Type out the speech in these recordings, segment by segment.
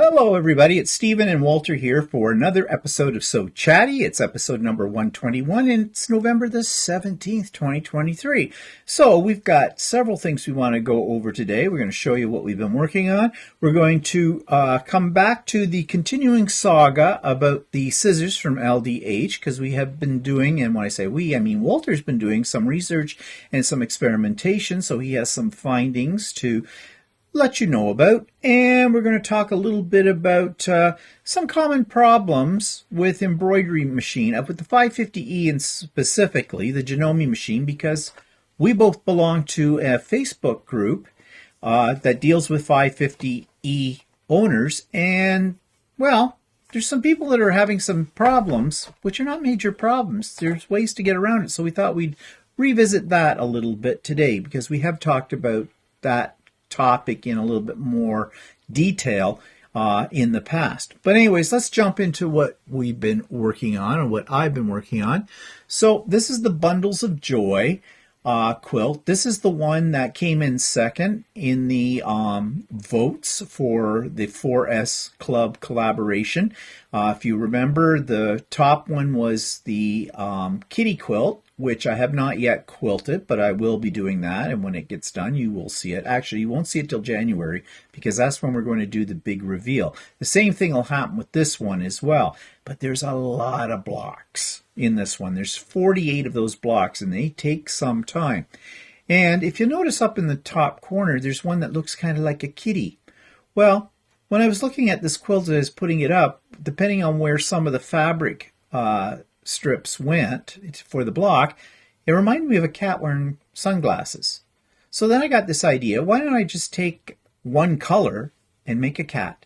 Hello, everybody. It's Stephen and Walter here for another episode of So Chatty. It's episode number 121, and it's November the 17th, 2023. So we've got several things we want to go over today. We're going to show you what we've been working on. We're going to come back to the continuing saga about the scissors from LDH, because we have been doing, and when I say we, I mean Walter's been doing some research and some experimentation, so he has some findings to let you know about, and we're going to talk a little bit about some common problems with embroidery machine, with the 550E and specifically the Janome machine, because we both belong to a Facebook group that deals with 550E owners, and well, there's some people that are having some problems, which are not major problems. There's ways to get around it, so we thought we'd revisit that a little bit today, because we have talked about that topic in a little bit more detail in the past. But anyways, let's jump into what we've been working on, or what I've been working on. So this is the Bundles of Joy quilt. This is the one that came in second in the votes for the 4S Club collaboration. If you remember, the top one was the Kitty quilt, which I have not yet quilted, but I will be doing that, and when it gets done, you will see it. Actually, you won't see it till January, because that's when we're going to do the big reveal. The same thing will happen with this one as well, but there's a lot of blocks in this one. There's 48 of those blocks, and they take some time. And if you notice up in the top corner, there's one that looks kind of like a kitty. Well, when I was looking at this quilt as I was putting it up, depending on where some of the fabric strips went for the block, it reminded me of a cat wearing sunglasses. So then I got this idea, why don't I just take one color and make a cat?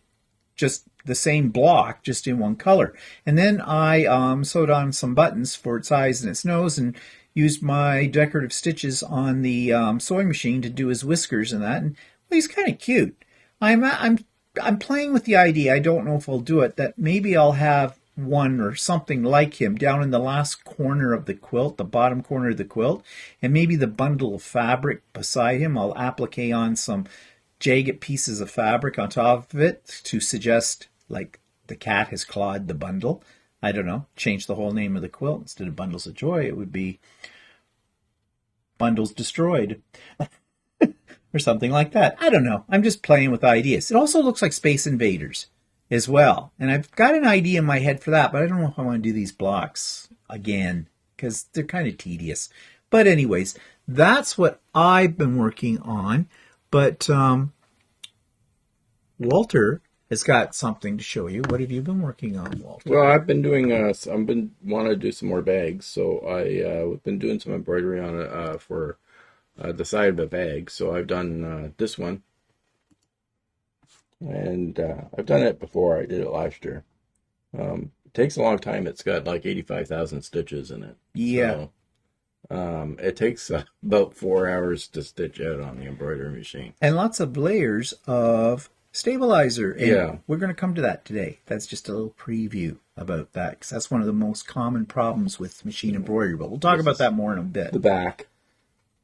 Just the same block, just in one color. And then I sewed on some buttons for its eyes and its nose, and used my decorative stitches on the sewing machine to do his whiskers and that. And well, he's kind of cute. I'm playing with the idea, I don't know if I'll do it, that maybe I'll have one or something like him down in the last corner of the quilt, the bottom corner of the quilt, and maybe the bundle of fabric beside him, I'll applique on some jagged pieces of fabric on top of it to suggest like the cat has clawed the bundle. I don't know, change the whole name of the quilt. Instead of Bundles of Joy, it would be Bundles Destroyed. Or something like that. I don't know. I'm just playing with ideas. It also looks like Space Invaders as well. And I've got an idea in my head for that, but I don't know if I want to do these blocks again, because they're kind of tedious. But anyways, that's what I've been working on. But Walter has got something to show you. What have you been working on, Walter? Well, I've been doing, want to do some more bags. So I've been doing some embroidery on it for the side of a bag. So I've done this one. And I've done it before. I did it last year. It takes a long time. It's got like 85,000 stitches in it. Yeah. So, it takes about 4 hours to stitch out on the embroidery machine. And lots of layers of stabilizer. And yeah. We're going to come to that today. That's just a little preview about that, because that's one of the most common problems with machine embroidery. But we'll talk about that more in a bit. The back.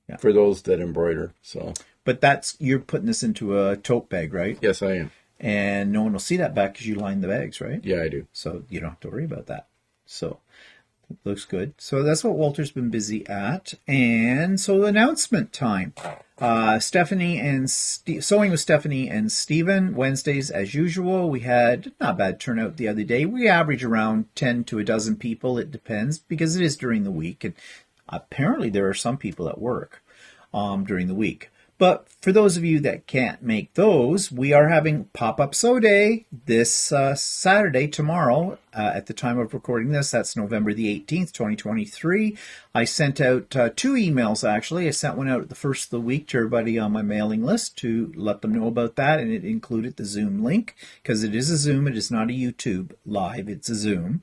Yeah. For those that embroider. So. But you're putting this into a tote bag, right? Yes, I am. And no one will see that back because you line the bags, right? Yeah, I do. So you don't have to worry about that. So it looks good. So that's what Walter's been busy at. And so announcement time. Stephanie and sewing with Stephanie and Stephen, Wednesdays as usual. We had not bad turnout the other day. We average around 10 to a dozen people. It depends, because it is during the week. And apparently there are some people at work during the week. But for those of you that can't make those, we are having Pop-Up Sew Day this Saturday, tomorrow, at the time of recording this. That's November the 18th, 2023. I sent out 2 emails, actually. I sent one out at the first of the week to everybody on my mailing list to let them know about that, and it included the Zoom link, because it is a Zoom. It is not a YouTube live. It's a Zoom.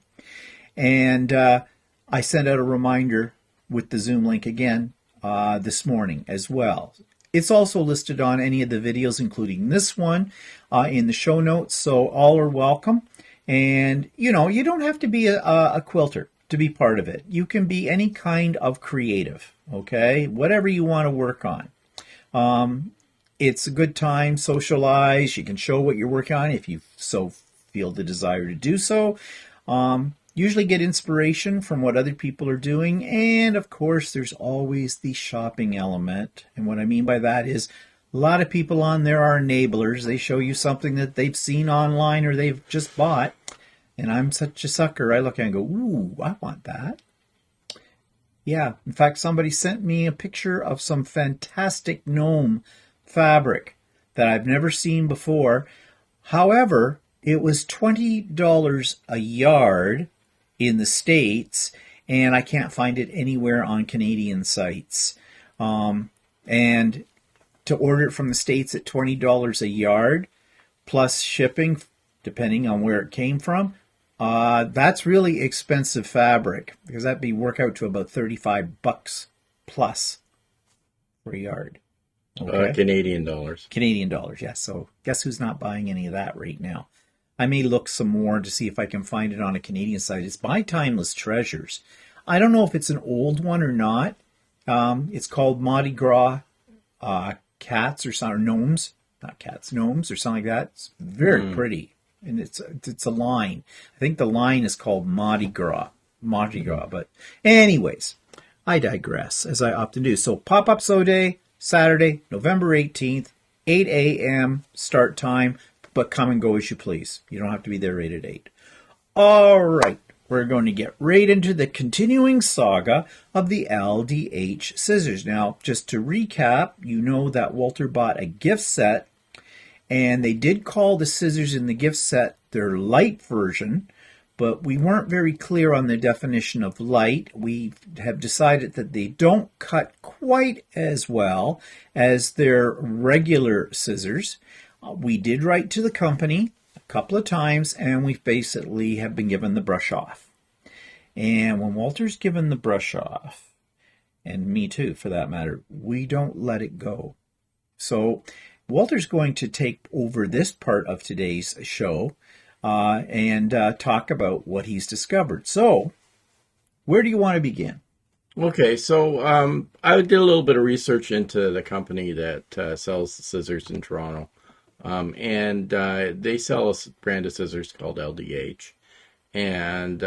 And I sent out a reminder with the Zoom link again this morning as well. It's also listed on any of the videos, including this one, in the show notes, so all are welcome. And, you know, you don't have to be a quilter to be part of it. You can be any kind of creative, okay? Whatever you want to work on. it's a good time, socialize. You can show what you're working on if you so feel the desire to do so. Usually get inspiration from what other people are doing. And of course, there's always the shopping element. And what I mean by that is a lot of people on there are enablers. They show you something that they've seen online or they've just bought. And I'm such a sucker. I look at it and go, ooh, I want that. Yeah, in fact, somebody sent me a picture of some fantastic gnome fabric that I've never seen before. However, it was $20 a yard in the States, and I can't find it anywhere on Canadian sites. And to order it from the States at $20 a yard, plus shipping, depending on where it came from, that's really expensive fabric, because that'd be work out to about $35 plus per yard. Okay. Canadian dollars. Canadian dollars, yes. So guess who's not buying any of that right now? I may look some more to see if I can find it on a Canadian site. It's by Timeless Treasures. I don't know if it's an old one or not. It's called Mardi Gras cats or something, or gnomes, not cats, gnomes or something like that. It's very pretty, and it's a line. I think the line is called Mardi Gras. But anyways, I digress, as I often do. So Pop-Up Sew Day, Saturday, November 18th, 8 a.m. start time. But come and go as you please. You don't have to be there right at 8. All right. We're going to get right into the continuing saga of the LDH scissors. Now, just to recap, you know that Walter bought a gift set, and they did call the scissors in the gift set their light version, but we weren't very clear on the definition of light. We have decided that they don't cut quite as well as their regular scissors. We did write to the company a couple of times, and we basically have been given the brush off. And when Walter's given the brush off, and me too for that matter, we don't let it go. So Walter's going to take over this part of today's show and talk about what he's discovered. So where do you want to begin? Okay, so I did a little bit of research into the company that sells scissors in Toronto. And they sell a brand of scissors called LDH. And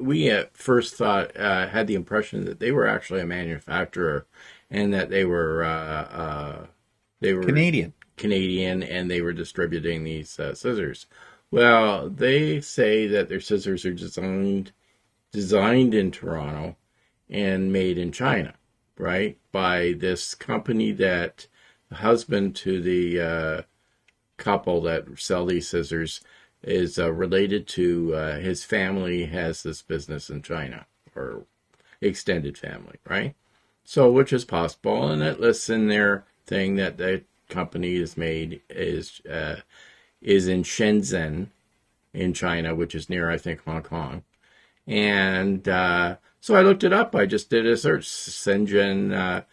we at first thought, had the impression that they were actually a manufacturer and that they were Canadian, and they were distributing these scissors. Well, they say that their scissors are designed in Toronto and made in China, right? By this company that the husband to the couple that sell these scissors is related to. His family has this business in China, or extended family, right? So, which is possible, and it lists in their thing that the company is made is in Shenzhen in China, which is near, I think, Hong Kong. And so I looked it up. I just did a search, Shenzhen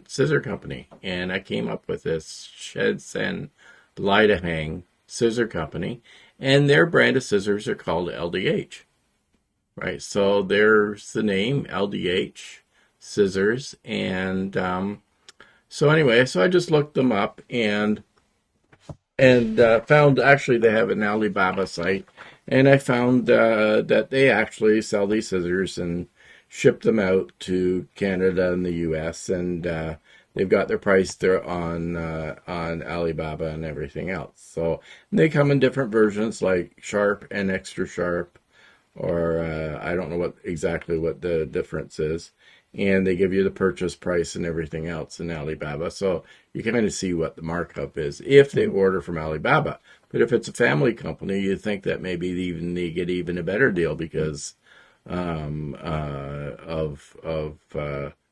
Scissor Company, and I came up with this Shenzhen Light-A-Hang Scissor Company, and their brand of scissors are called LDH, right? So there's the name, LDH Scissors, and so anyway, so I just looked them up and found actually they have an Alibaba site, and I found that they actually sell these scissors and ship them out to Canada and the U.S., and they've got their price there on Alibaba and everything else. So they come in different versions, like sharp and extra sharp, or I don't know exactly what the difference is. And they give you the purchase price and everything else in Alibaba. So you kind of see what the markup is if they order from Alibaba. But if it's a family company, you think that maybe they get even a better deal because of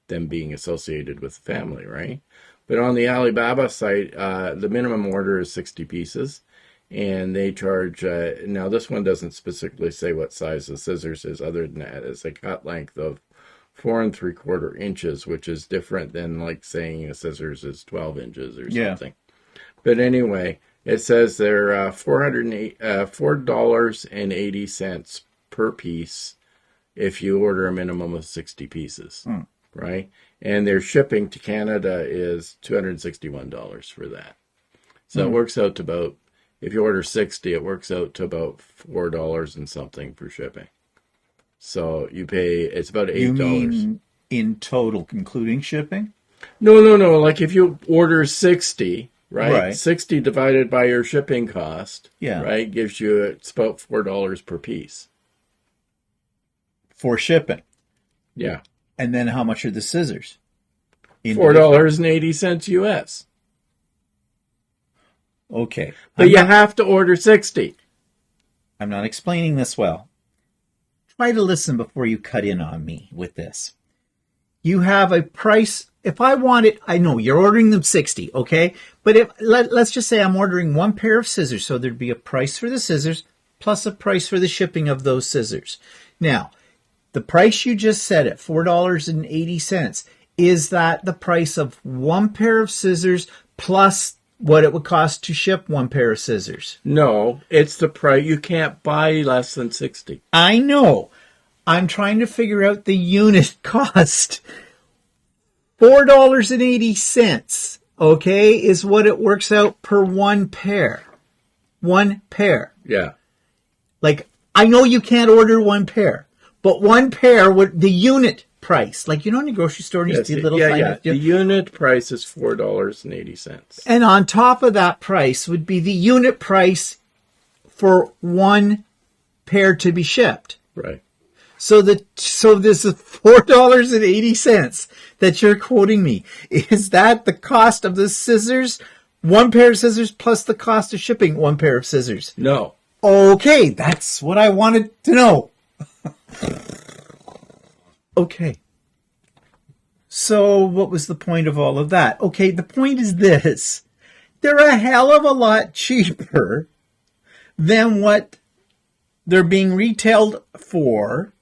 them being associated with the family, right? But on the Alibaba site, the minimum order is 60 pieces, and they charge. Now this one doesn't specifically say what size the scissors is. Other than that, it's a cut length of 4 3/4 inches, which is different than like saying a scissors is 12 inches or something. But anyway, it says they're $4.80 per piece if you order a minimum of 60 pieces. right? And their shipping to Canada is $261 for that. So it works out to about, if you order 60, it works out to about $4 and something for shipping. So you pay, it's about $8. You mean in total, including shipping? No. Like if you order 60, right? Right. 60 divided by your shipping cost, Yeah. right, gives you, it's about $4 per piece. For shipping. Yeah. And then how much are the scissors? $4.80 US. Okay. But you have to order 60. I'm not explaining this well. Try to listen before you cut in on me with this. You have a price. If I want it, I know you're ordering them 60, okay? But if let's just say I'm ordering one pair of scissors, so there'd be a price for the scissors plus a price for the shipping of those scissors. Now, the price you just said at $4.80, is that the price of one pair of scissors plus what it would cost to ship one pair of scissors? No, it's the price. You can't buy less than 60. I know. I'm trying to figure out the unit cost. $4.80, okay, is what it works out per one pair. One pair. Yeah. Like, I know you can't order one pair, but one pair would, the unit price, like, you know, in the grocery store, you see little sign. The unit price is $4.80. And on top of that price would be the unit price for one pair to be shipped. Right. So this is $4.80 that you're quoting me. Is that the cost of the scissors? One pair of scissors plus the cost of shipping one pair of scissors? No. Okay, that's what I wanted to know. Okay. So what was the point of all of that? Okay, the point is this. They're a hell of a lot cheaper than what they're being retailed for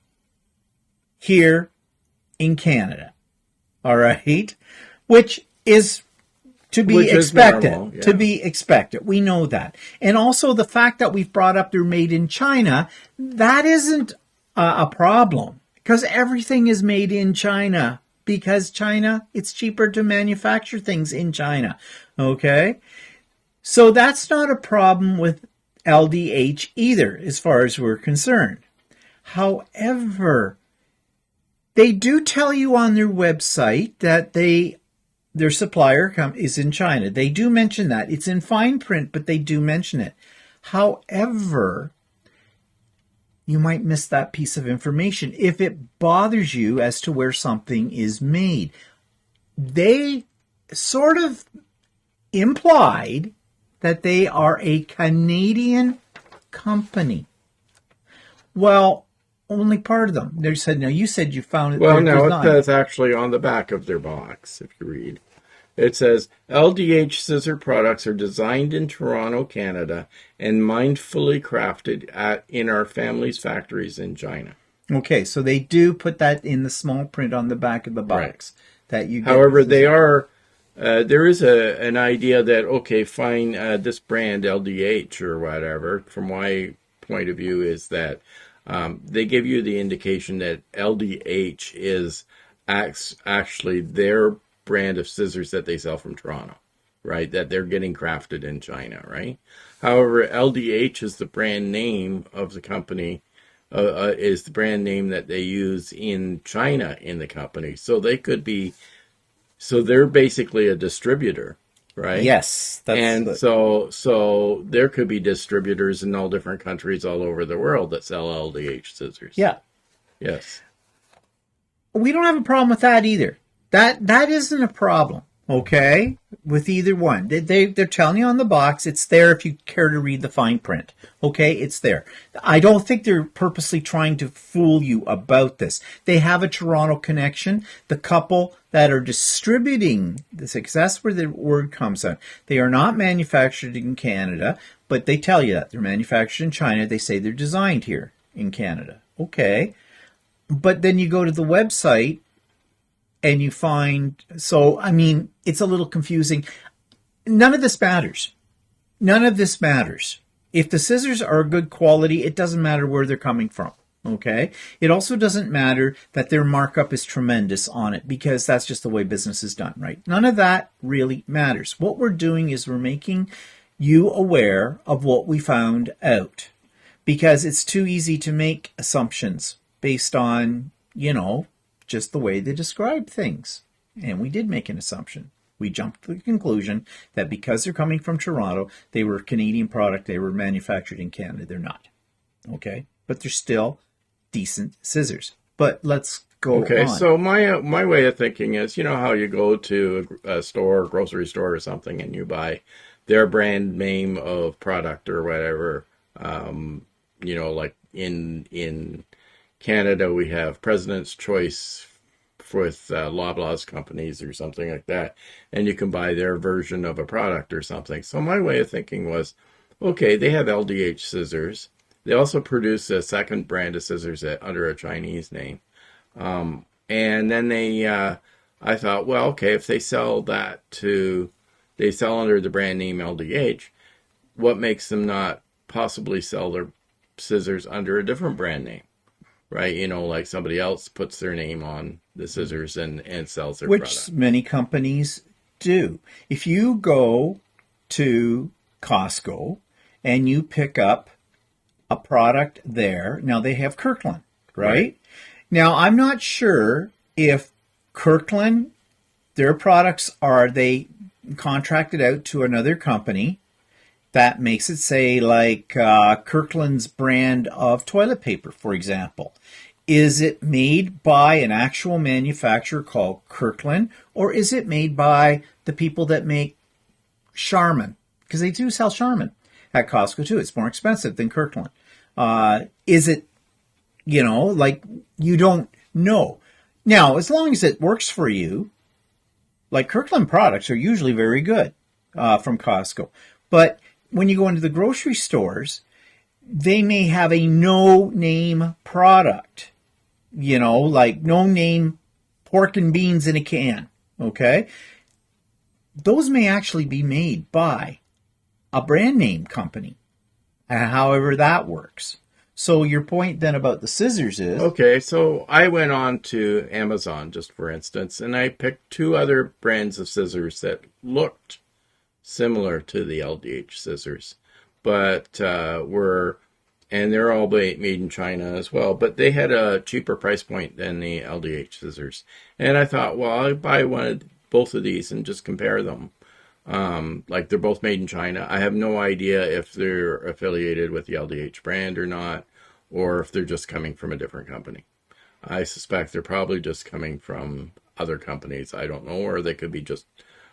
here in Canada. All right? Which is to be expected. Normal, yeah. To be expected. We know that. And also the fact that we've brought up they're made in China, that isn't a problem. Because everything is made in China. Because China, it's cheaper to manufacture things in China. Okay? So that's not a problem with LDH either, as far as we're concerned. However, they do tell you on their website that their supplier is in China. They do mention that. It's in fine print, but they do mention it. However, you might miss that piece of information if it bothers you as to where something is made. They sort of implied that they are a Canadian company. Well, only part of them. They said, no, you said you found it. Well, no, it says actually on the back of their box, if you read. It says, LDH scissor products are designed in Toronto, Canada, and mindfully crafted in our family's factories in China. Okay, so they do put that in the small print on the back of the box. Right. That you. However, they are. There is an idea that, okay, fine, this brand, LDH or whatever, from my point of view, is that they give you the indication that LDH is actually their brand of scissors that they sell from Toronto, right? That they're getting crafted in China, right? However, LDH is the brand name of the company, is the brand name that they use in China in the company. So they could be, so they're basically a distributor, right? Yes. So there could be distributors in all different countries all over the world that sell LDH scissors. Yeah. Yes. We don't have a problem with that either. That isn't a problem, okay, with either one. They're telling you on the box. It's there if you care to read the fine print. Okay, it's there. I don't think they're purposely trying to fool you about this. They have a Toronto connection. The couple that are distributing this, because that's where the word comes out. They are not manufactured in Canada, but they tell you that. They're manufactured in China. They say they're designed here in Canada. Okay. But then you go to the website and you find, so, I mean, it's a little confusing. None of this matters. None of this matters. If the scissors are good quality, it doesn't matter where they're coming from. Okay. It also doesn't matter that their markup is tremendous on it because that's just the way business is done, right? None of that really matters. What we're doing is we're making you aware of what we found out because it's too easy to make assumptions based on, just the way they describe things. And we did make an assumption. We jumped to the conclusion that because they're coming from Toronto, they were a Canadian product, they were manufactured in Canada. They're not. Okay? But they're still decent scissors. But let's go on. Okay, so my way of thinking is, how you go to a store, grocery store or something, and you buy their brand name of product or whatever. Like in Canada, we have President's Choice with Loblaws companies or something like that, and you can buy their version of a product or something. So my way of thinking was, okay, they have LDH scissors. They also produce a second brand of scissors under a Chinese name. And then I thought, well, okay, if they sell they sell under the brand name LDH, what makes them not possibly sell their scissors under a different brand name? Right? Like somebody else puts their name on the scissors and sells their product. Which many companies do. If you go to Costco and you pick up a product there, now they have Kirkland, right? Now, I'm not sure if Kirkland, their products, are they contracted out to another company that makes it say like Kirkland's brand of toilet paper, for example. Is it made by an actual manufacturer called Kirkland, or is it made by the people that make Charmin? Because they do sell Charmin at Costco too. It's more expensive than Kirkland. Is it, like you don't know. Now, as long as it works for you, like Kirkland products are usually very good from Costco. But when you go into the grocery stores, they may have a no-name product, like no-name pork and beans in a can, okay? Those may actually be made by a brand name company, however that works. So your point then about the scissors is... Okay, so I went on to Amazon, just for instance, and I picked two other brands of scissors that looked similar to the LDH scissors, but and they're all made in China as well, but they had a cheaper price point than the LDH scissors. And I thought, well, I'll buy both of these and just compare them. Like they're both made in China. I have no idea if they're affiliated with the LDH brand or not, or if they're just coming from a different company. I suspect they're probably just coming from other companies. I don't know, or they could be just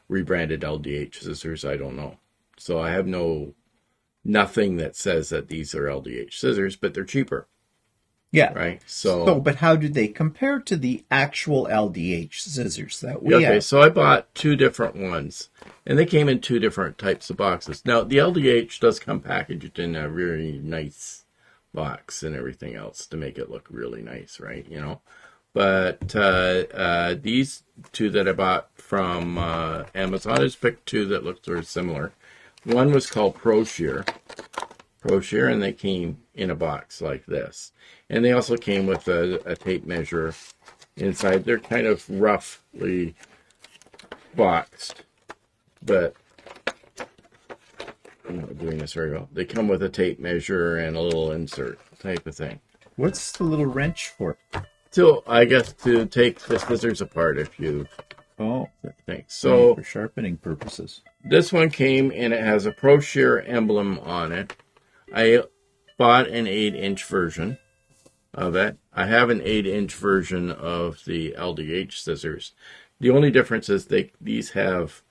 rebranded LDH scissors. I don't know. So I have nothing that says that these are LDH scissors, but they're cheaper. Yeah. Right. But how do they compare to the actual LDH scissors that we have? Okay, so I bought two different ones, and they came in two different types of boxes. Now, the LDH does come packaged in a really nice box and everything else to make it look really nice, right? But these two that I bought from Amazon, I just picked two that looked sort of similar. One was called Pro Shear, and they came in a box like this. And they also came with a tape measure inside. They're kind of roughly boxed, but I'm not doing this very well. They come with a tape measure and a little insert type of thing. What's the little wrench for? So I guess to take the scissors apart if you think. So for sharpening purposes. This one came and it has a Pro Shear emblem on it. I bought an 8-inch version of it. I have an 8-inch version of the LDH scissors. The only difference is these have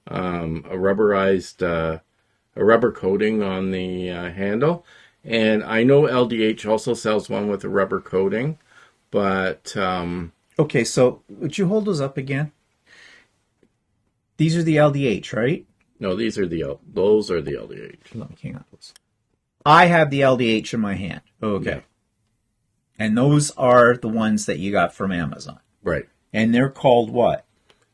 a rubber coating on the handle, and I know LDH also sells one with a rubber coating, but okay. So would you hold those up again? These are the LDH, right? No, those are the LDH. Hang on. I have the LDH in my hand. Okay. Yeah. And those are the ones that you got from Amazon. Right. And they're called what?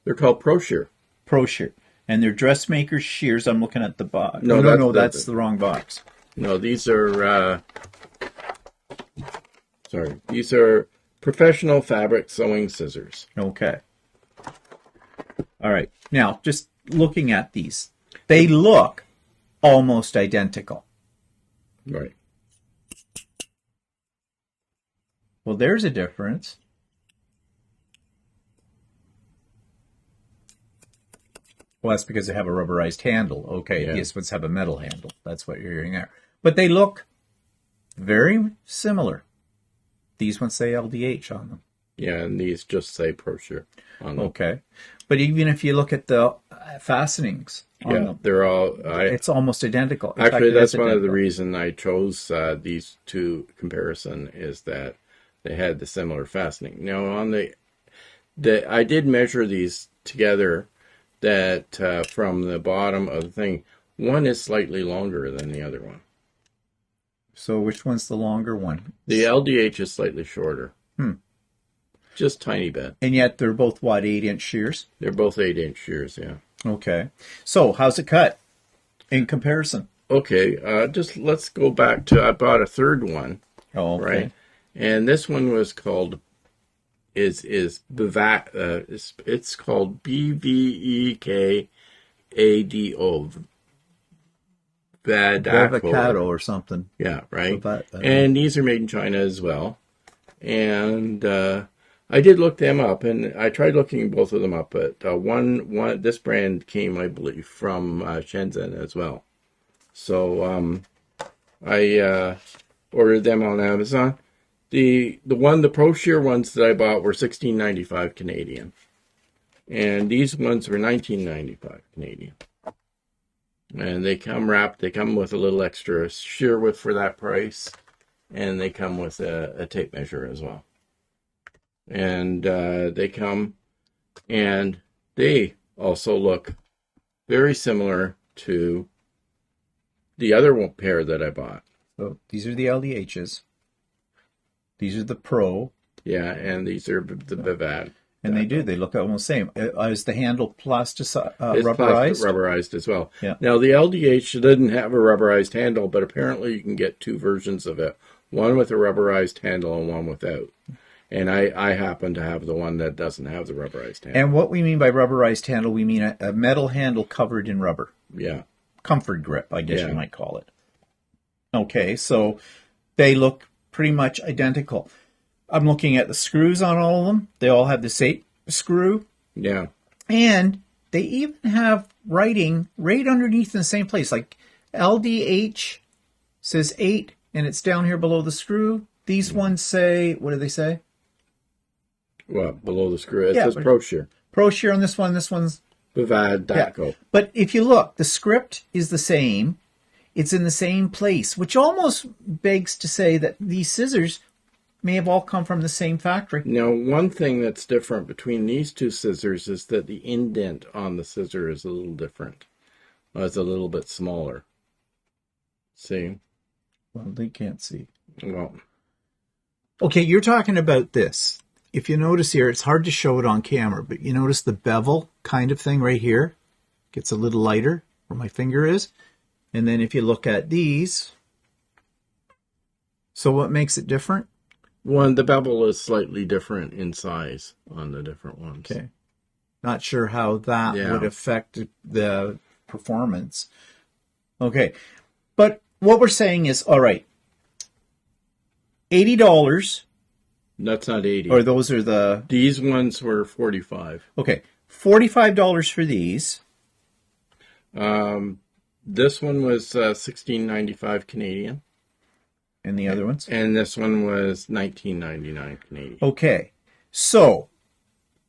They're called Pro Shear. Pro Shear. And they're dressmaker shears. I'm looking at the box. No, that's the wrong box. No, these are Sorry. These are professional fabric sewing scissors. Okay. All right. Now, just looking at these, they look almost identical. Right. Well, there's a difference. Well, that's because they have a rubberized handle. Okay, Yeah. these ones have a metal handle. That's what you're hearing there. But they look very similar. These ones say LDH on them. Yeah, and these just say Pro-Shear on them. Okay. But even if you look at the fastenings on them, they're all... it's almost identical. In Actually, fact, that's it is one of the identical. reasons I chose these two comparison is that they had the similar fastening. Now, on the I did measure these together that from the bottom of the thing, one is slightly longer than the other one. So which one's the longer one? The LDH is slightly shorter. Just tiny bit. And yet they're both, what, 8-inch shears? They're both 8-inch shears, yeah. Okay. So how's it cut in comparison? Okay, just let's go back to, I bought a third one, Oh, okay. right? And this one was called, it's called BVEKADO. Avocado or something. Yeah, right. But, and these are made in China as well. And I did look them up, and I tried looking both of them up. But one this brand came, I believe, from Shenzhen as well. So I ordered them on Amazon. The Pro-Shear ones that I bought were $16.95 Canadian, and these ones were $19.95 Canadian. And they come wrapped. They come with a little extra shear width for that price, and they come with a tape measure as well. And they come, and they also look very similar to the other pair that I bought. So these are the LDHs. These are the Pro. Yeah, and these are the Vivad. And they do. They look almost the same. Is the handle It's rubberized? rubberized as well. Yeah. Now, the LDH didn't have a rubberized handle, but apparently you can get two versions of it. One with a rubberized handle and one without. And I happen to have the one that doesn't have the rubberized handle. And what we mean by rubberized handle, we mean a metal handle covered in rubber. Yeah. Comfort grip, I guess you might call it. Okay, so they look pretty much identical. I'm looking at the screws on all of them. They all have the same screw. Yeah. And they even have writing right underneath in the same place. Like LDH says 8, and it's down here below the screw. These ones say, what do they say? Well, below the screw. It says Pro-Shear. Pro-Shear on this one. This one's Vivad Daco. But if you look, the script is the same. It's in the same place, which almost begs to say that these scissors may have all come from the same factory. Now, one thing that's different between these two scissors is that the indent on the scissor is a little different. It's a little bit smaller. See? Well, they can't see. Well, okay, you're talking about this. If you notice here, it's hard to show it on camera, but you notice the bevel kind of thing right here gets a little lighter where my finger is. And then if you look at these, so what makes it different? the bevel is slightly different in size on the different ones. Okay. Not sure how that would affect the performance. Okay. But what we're saying is, all right, $80. That's not 80. Or those are the... These ones were 45. Okay. $45 for these. This one was $16.95 Canadian. And the other ones? And this one was $19.99 Canadian. Okay. So,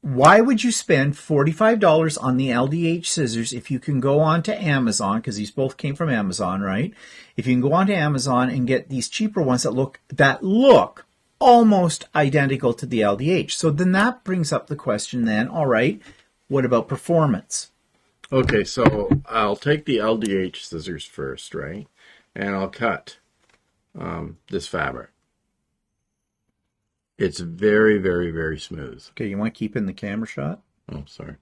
why would you spend $45 on the LDH scissors if you can go on to Amazon, because these both came from Amazon, right? If you can go on to Amazon and get these cheaper ones that look almost identical to the LDH. So then that brings up the question then, all right, what about performance? Okay, so I'll take the LDH scissors first, right? And I'll cut this fabric. It's very, very, very smooth. Okay, you want to keep in the camera shot? Oh, sorry.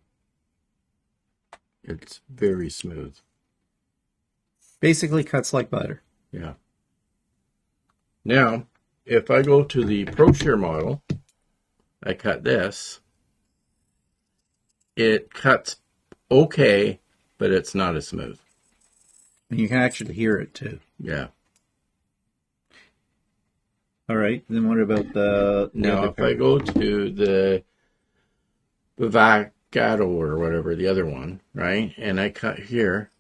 It's very smooth. Basically cuts like butter. Yeah. Now, if I go to the Pro Shear model, I cut this. It cuts okay, but it's not as smooth. And you can actually hear it too. Yeah. All right. Then what about the Now, if I go to the Vacado or whatever, the other one, right, and I cut here,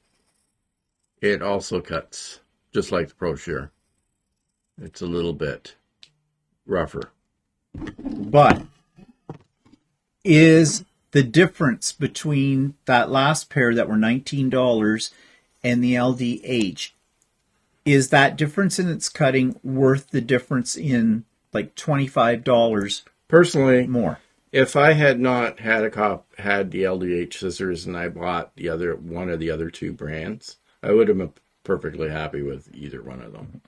it also cuts just like the Pro Shear. It's a little bit rougher. But is the difference between that last pair that were $19 and the LDH, is that difference in its cutting worth the difference in like $25 Personally, more? if I had not had had the LDH scissors and I bought one of the other two brands, I would have been perfectly happy with either one of them.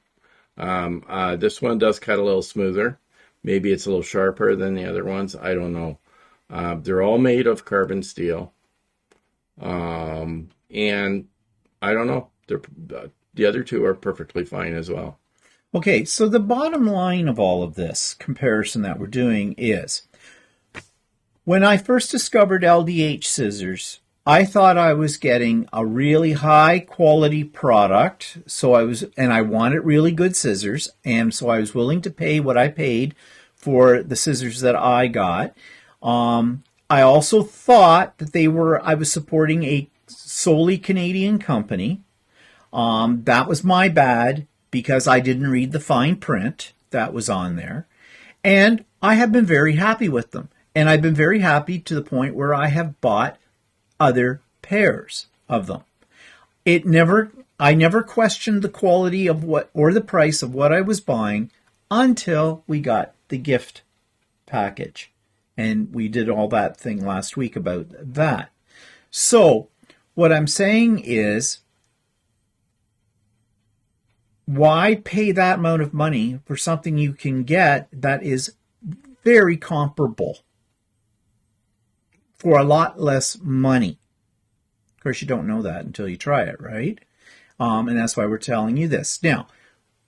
This one does cut a little smoother. Maybe it's a little sharper than the other ones. I don't know. They're all made of carbon steel. And I don't know. The other two are perfectly fine as well. Okay, so the bottom line of all of this comparison that we're doing is, when I first discovered LDH scissors, I thought I was getting a really high quality product. And I wanted really good scissors. And so I was willing to pay what I paid for the scissors that I got. I also thought that I was supporting a solely Canadian company. That was my bad because I didn't read the fine print that was on there. And I have been very happy with them. And I've been very happy to the point where I have bought other pairs of them. I never questioned the quality of or the price of what I was buying until we got the gift package. And we did all that thing last week about that. So what I'm saying is, why pay that amount of money for something you can get that is very comparable for a lot less money? Of course, you don't know that until you try it, right? And that's why we're telling you this. Now,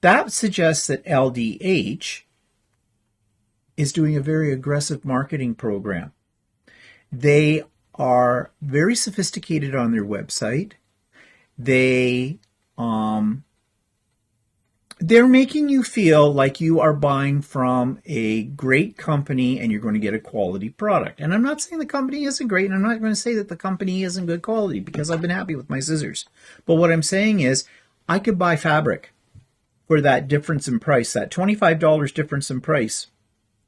that suggests that LDH is doing a very aggressive marketing program. They are very sophisticated on their website. They're making you feel like you are buying from a great company and you're going to get a quality product. And I'm not saying the company isn't great, and I'm not going to say that the company isn't good quality, because I've been happy with my scissors. But what I'm saying is, I could buy fabric for that difference in price, that $25 difference in price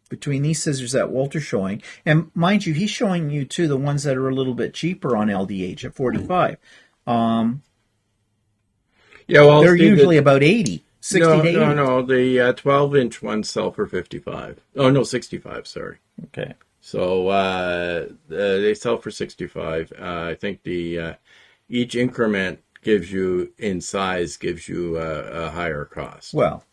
between these scissors that Walter's showing. And mind you, he's showing you too the ones that are a little bit cheaper on LDH at $45. They're usually about 80. 60 to 80. No. The 12-inch ones sell for 55. Oh, no, 65, sorry. Okay. So they sell for 65. I think each increment gives you a higher cost. Well,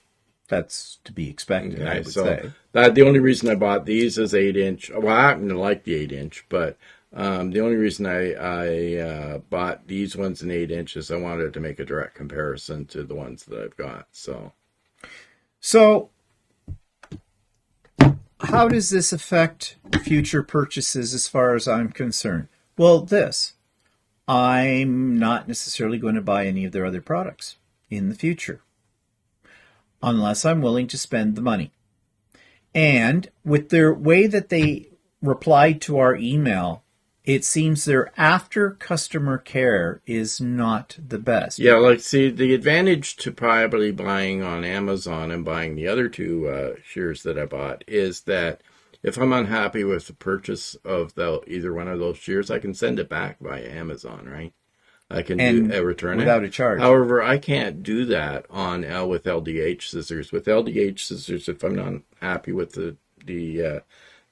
that's to be expected, I would say. The only reason I bought these is 8-inch. Well, I happen to like the 8-inch, but the only reason I bought these ones in 8-inch is I wanted to make a direct comparison to the ones that I've got. So how does this affect future purchases as far as I'm concerned? Well, I'm not necessarily going to buy any of their other products in the future unless I'm willing to spend the money. And with their way that they replied to our email, it seems their after customer care is not the best. Yeah, the advantage to probably buying on Amazon and buying the other two shears that I bought is that if I'm unhappy with the purchase of either one of those shears, I can send it back via Amazon, right? I can return without it a charge. However, I can't do that with LDH scissors. With LDH scissors, if I'm not happy with the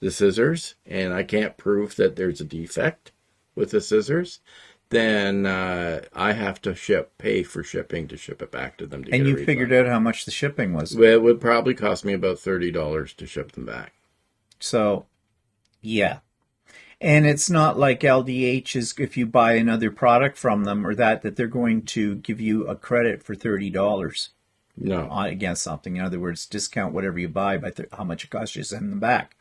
scissors and I can't prove that there's a defect with the scissors, then I have to pay for shipping to ship it back to them. And you figured out how much the shipping was? Well, it would probably cost me about $30 to ship them back. So, yeah. And it's not like LDH is, if you buy another product from them or that they're going to give you a credit for $30. No. against something. In other words, discount whatever you buy by how much it costs you to send them back.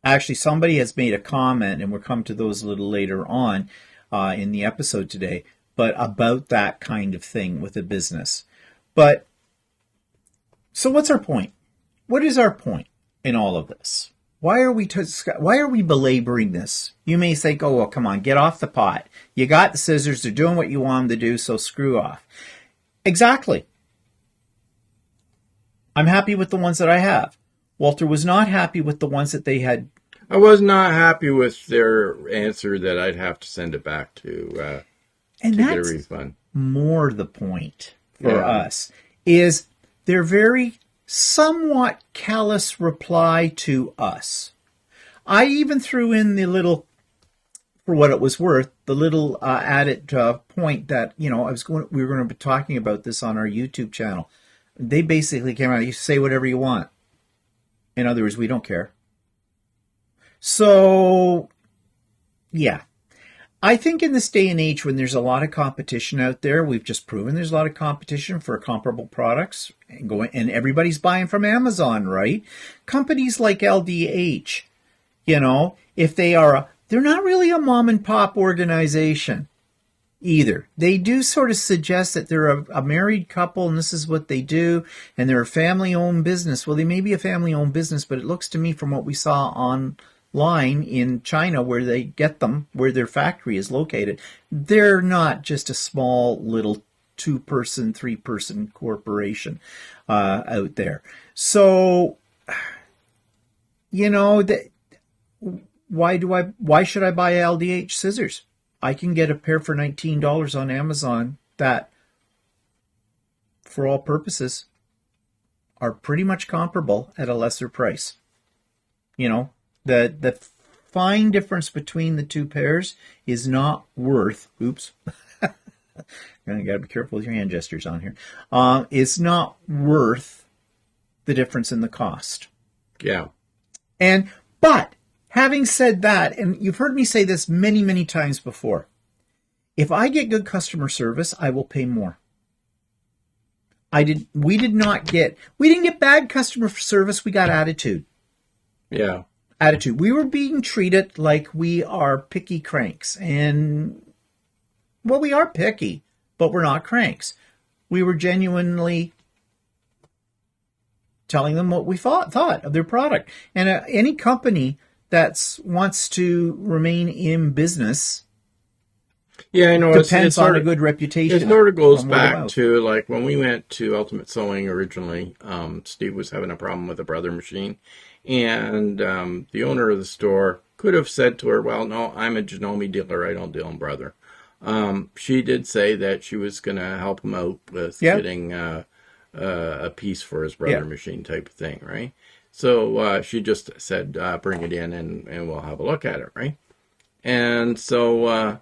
Actually, somebody has made a comment, and we'll come to those a little later on in the episode today, but about that kind of thing with a business. But so what's our point? What is our point in all of this? Why are we belaboring this? You may say, "Oh, well, come on, get off the pot. You got the scissors. They're doing what you want them to do, so screw off." Exactly. I'm happy with the ones that I have. Walter was not happy with the ones that they had. I was not happy with their answer that I'd have to send it back to get a refund. More the point for us is their very somewhat callous reply to us. I even threw in the little, for what it was worth, the little added point that, we were going to be talking about this on our YouTube channel. They basically came out, you say whatever you want. In other words, we don't care. So, yeah. I think in this day and age when there's a lot of competition out there, we've just proven there's a lot of competition for comparable products and everybody's buying from Amazon, right? Companies like LDH, if they're not really a mom and pop organization either. They do sort of suggest that they're a married couple and this is what they do, and they're a family-owned business. Well, they may be a family-owned business, but it looks to me from what we saw online in China where they get them, where their factory is located, they're not just a small little 2-person, 3-person corporation out there. So, why should I buy LDH scissors? I can get a pair for $19 on Amazon that, for all purposes, are pretty much comparable at a lesser price. The fine difference between the two pairs is not worth, oops, you gotta be careful with your hand gestures on here, it's not worth the difference in the cost. Yeah. But having said that, and you've heard me say this many, many times before, if I get good customer service, I will pay more. We didn't get bad customer service, we got attitude. Yeah. Attitude. We were being treated like we are picky cranks. And, well, we are picky, but we're not cranks. We were genuinely telling them what we thought of their product. And any company that wants to remain in business, yeah, I know, depends on a good reputation. It sort of goes back to, like, when we went to Ultimate Sewing originally, Steve was having a problem with a brother machine. And the owner of the store could have said to her, well, no, I'm a Janome dealer. I don't deal in brother. She did say that she was going to help him out with getting a piece for his brother machine type of thing, right? So she just said, bring it in and we'll have a look at it, right? And so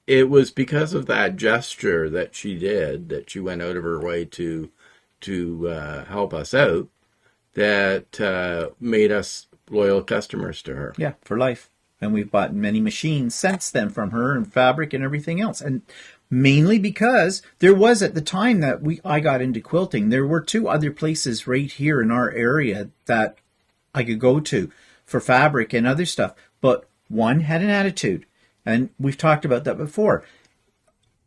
it was because of that gesture that she did, that she went out of her way to help us out, that made us loyal customers to her. Yeah, for life. And we've bought many machines since then from her, and fabric and everything else. And mainly because there was, at the time that I got into quilting, there were 2 other places right here in our area that I could go to for fabric and other stuff. But one had an attitude, and we've talked about that before.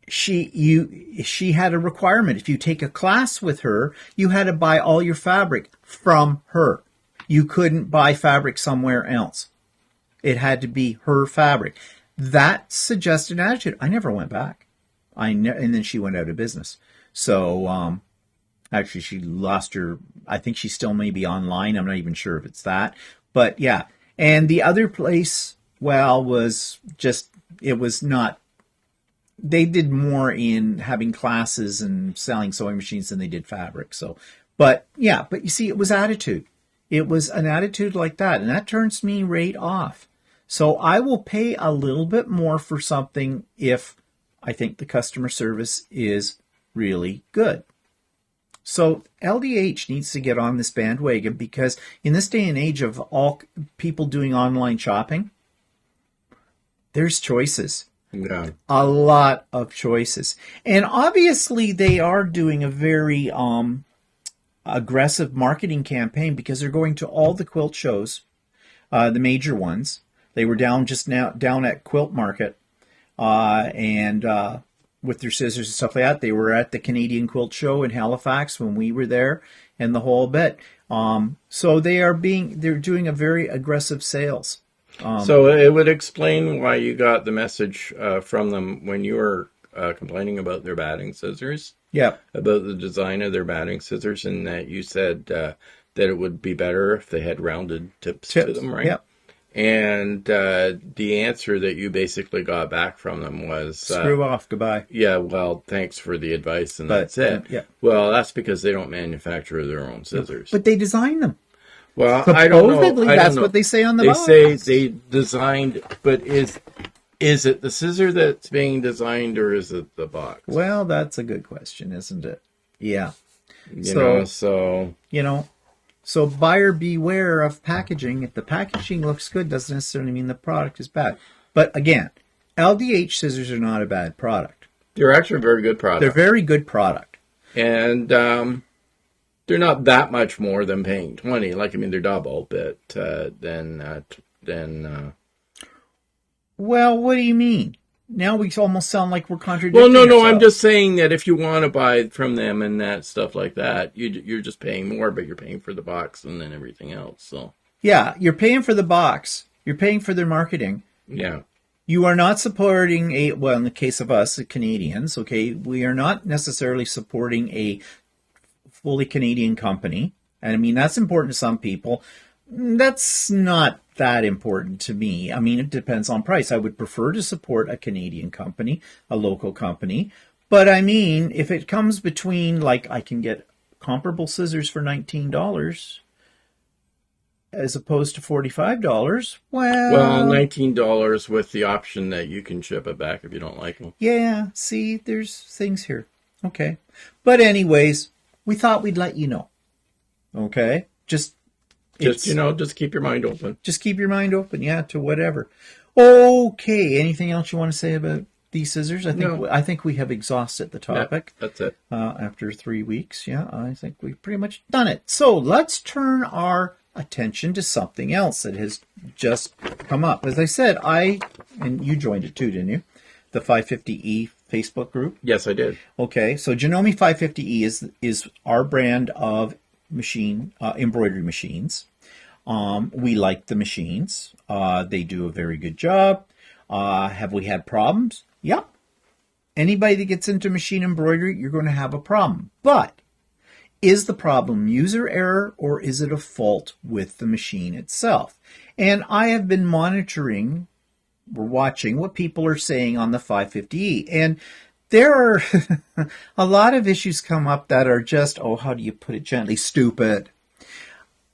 She had a requirement. If you take a class with her, you had to buy all your fabric from her. You couldn't buy fabric somewhere else. It had to be her fabric. That suggested an attitude. I never went back. And then she went out of business. So actually, she lost her. I think she still may be online. I'm not even sure if it's that. But yeah. And the other place, well, it was not. They did more in having classes and selling sewing machines than they did fabric. So, but you see, it was attitude. It was an attitude like that, and that turns me right off. So I will pay a little bit more for something if I think the customer service is really good. So LDH needs to get on this bandwagon, because in this day and age of all people doing online shopping, there's choices. Yeah. A lot of choices. And obviously they are doing a very aggressive marketing campaign because they're going to all the quilt shows, the major ones. They were down at Quilt Market, and with their scissors and stuff like that. They were at the Canadian Quilt Show in Halifax when we were there, and the whole bit. So they're doing a very aggressive sales. So it would explain why you got the message from them when you were complaining about their batting scissors. Yeah. About the design of their batting scissors, and that you said that it would be better if they had rounded tips to them, right? Yeah. And the answer that you basically got back from them was... screw off, goodbye. Yeah, well, thanks for the advice, and that's it. Yeah. Well, that's because they don't manufacture their own scissors. But they design them. Well, Supposedly, I don't know. that's what they say on the box. They say they designed, but is it the scissor that's being designed, or is it the box? Well, that's a good question, isn't it? Yeah. So buyer beware of packaging. If the packaging looks good, doesn't necessarily mean the product is bad. But again, LDH scissors are not a bad product. They're actually a very good product. They're very good product. And they're not that much more than paying $20. Like, I mean, they're double, but then. Well, what do you mean? Now we almost sound like we're contradicting Well, no, ourselves. I'm just saying that if you want to buy from them and that stuff like that, you're just paying more, but you're paying for the box and then everything else. So yeah, you're paying for the box. You're paying for their marketing. Yeah. You are not supporting well, in the case of us, the Canadians, okay, we are not necessarily supporting a fully Canadian company. And I mean, that's important to some people. That's not that important to me. I mean, it depends on price. I would prefer to support a Canadian company, a local company. But I mean, if it comes between, like, I can get comparable scissors for $19 as opposed to $45, well, $19 with the option that you can ship it back if you don't like them. Yeah, see, there's things here. Okay. But anyways, we thought we'd let you know. Okay? Just keep your mind open. Just keep your mind open, yeah, to whatever. Okay, anything else you want to say about these scissors? I think we have exhausted the topic. Yeah, that's it. After 3 weeks, yeah, I think we've pretty much done it. So let's turn our attention to something else that has just come up. As I said, and you joined it too, didn't you? The 550E Facebook group? Yes, I did. Okay, so Janome 550E is our brand of embroidery machines. We like the machines. They do a very good job. Have we had problems? Yep. Anybody that gets into machine embroidery, you're going to have a problem. But is the problem user error or is it a fault with the machine itself? And I have been watching what people are saying on the 550E. And there are a lot of issues come up that are just, how do you put it gently, stupid.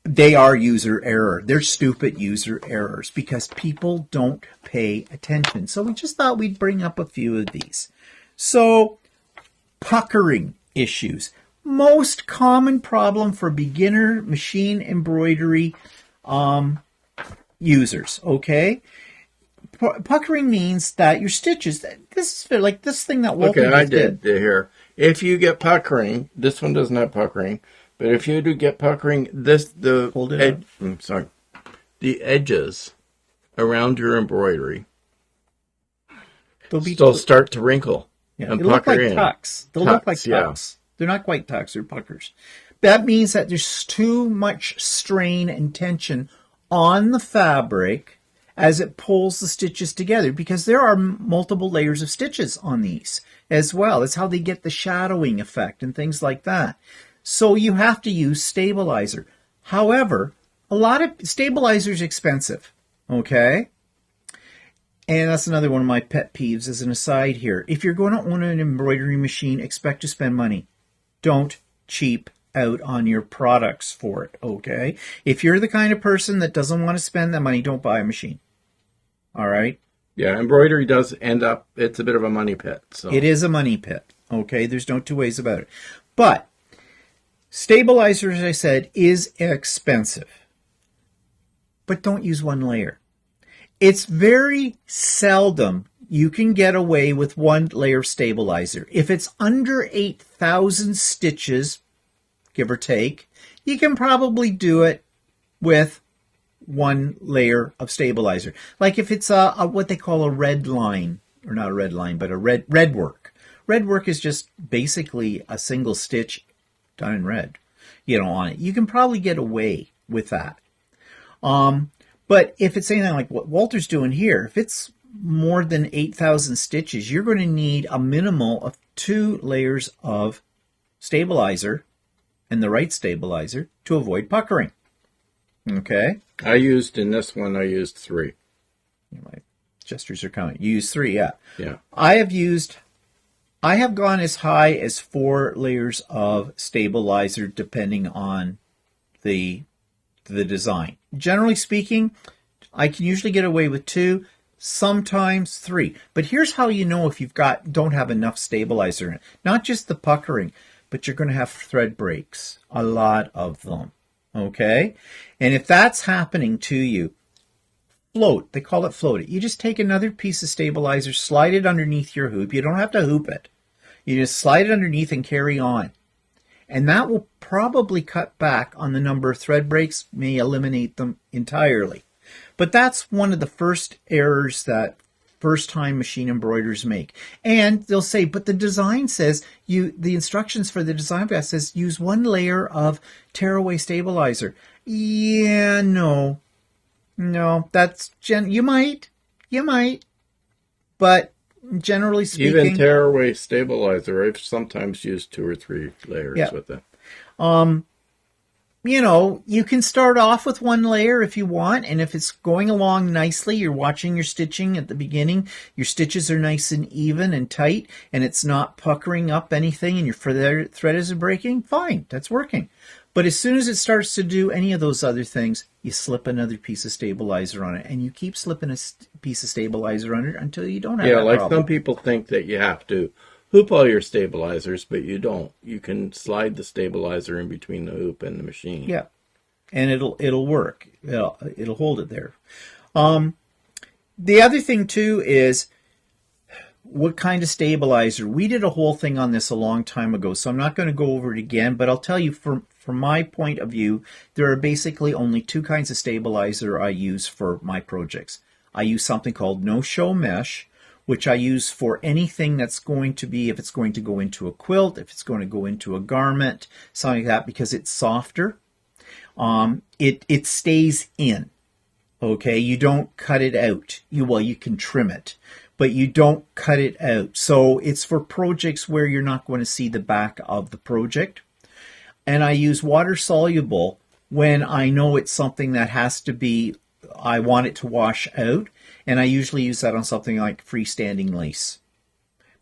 They are user error. They're stupid user errors because people don't pay attention. So we just thought we'd bring up a few of these. So, puckering issues. Most common problem for beginner machine embroidery users, okay? Puckering means that your stitches, this is like this thing that Walter did here. If you get puckering, this one doesn't have puckering, but if you do get puckering, the edges around your embroidery they'll start to wrinkle and pucker in. Tucks. They'll look like tucks. Yeah. They're not quite tucks, they're puckers. That means that there's too much strain and tension on the fabric as it pulls the stitches together, because there are multiple layers of stitches on these as well. It's how they get the shadowing effect and things like that. So you have to use stabilizer. However, a lot of stabilizer is expensive, okay? And that's another one of my pet peeves as an aside here. If you're going to own an embroidery machine, expect to spend money. Don't cheap out on your products for it, okay? If you're the kind of person that doesn't want to spend that money, don't buy a machine. All right? Yeah, embroidery does end up, it's a bit of a money pit. So. It is a money pit, okay? There's no two ways about it. But stabilizer, as I said, is expensive. But don't use one layer. It's very seldom you can get away with 1 layer of stabilizer. If it's under 8,000 stitches, give or take, you can probably do it with 1 layer of stabilizer. Like if it's a what they call a red line, or not a red line, but a red work. Red work is just basically a single stitch done in red, on it. You can probably get away with that. But if it's anything like what Walter's doing here, if it's more than 8,000 stitches, you're going to need a minimal of 2 layers of stabilizer, and the right stabilizer, to avoid puckering. Okay? In this one, I used 3. My gestures are coming. You use 3, yeah. Yeah. I have gone as high as 4 layers of stabilizer, depending on the design. Generally speaking, I can usually get away with 2, sometimes 3. But here's how you know if don't have enough stabilizer in it. Not just the puckering, but you're going to have thread breaks. A lot of them. Okay? And if that's happening to you, float. They call it float it. You just take another piece of stabilizer, slide it underneath your hoop. You don't have to hoop it. You just slide it underneath and carry on. And that will probably cut back on the number of thread breaks, may eliminate them entirely. But that's one of the first errors that first-time machine embroiderers make. And they'll say, but the design says, the instructions for the design guide says use 1 layer of tearaway stabilizer. Yeah, no, that's you might, but generally speaking, even tearaway stabilizer, I've sometimes used 2 or 3 layers with it. You can start off with 1 layer if you want, and if it's going along nicely, you're watching your stitching at the beginning, your stitches are nice and even and tight, and it's not puckering up anything, and your thread isn't breaking, fine, that's working. But as soon as it starts to do any of those other things, you slip another piece of stabilizer on it, and you keep slipping a piece of stabilizer on it until you don't have that problem. Some people think that you have to hoop all your stabilizers, but you don't. You can slide the stabilizer in between the hoop and the machine. Yeah, and it'll work. It'll hold it there. The other thing too is what kind of stabilizer. We did a whole thing on this a long time ago, so I'm not going to go over it again, but I'll tell you from my point of view, there are basically only 2 kinds of stabilizer I use for my projects. I use something called no-show mesh, which I use for anything that's going to be, if it's going to go into a quilt, if it's going to go into a garment, something like that, because it's softer. It stays in. Okay, you don't cut it out. You can trim it, but you don't cut it out. So it's for projects where you're not going to see the back of the project. And I use water soluble when I know it's something that has to be, I want it to wash out. And I usually use that on something like freestanding lace,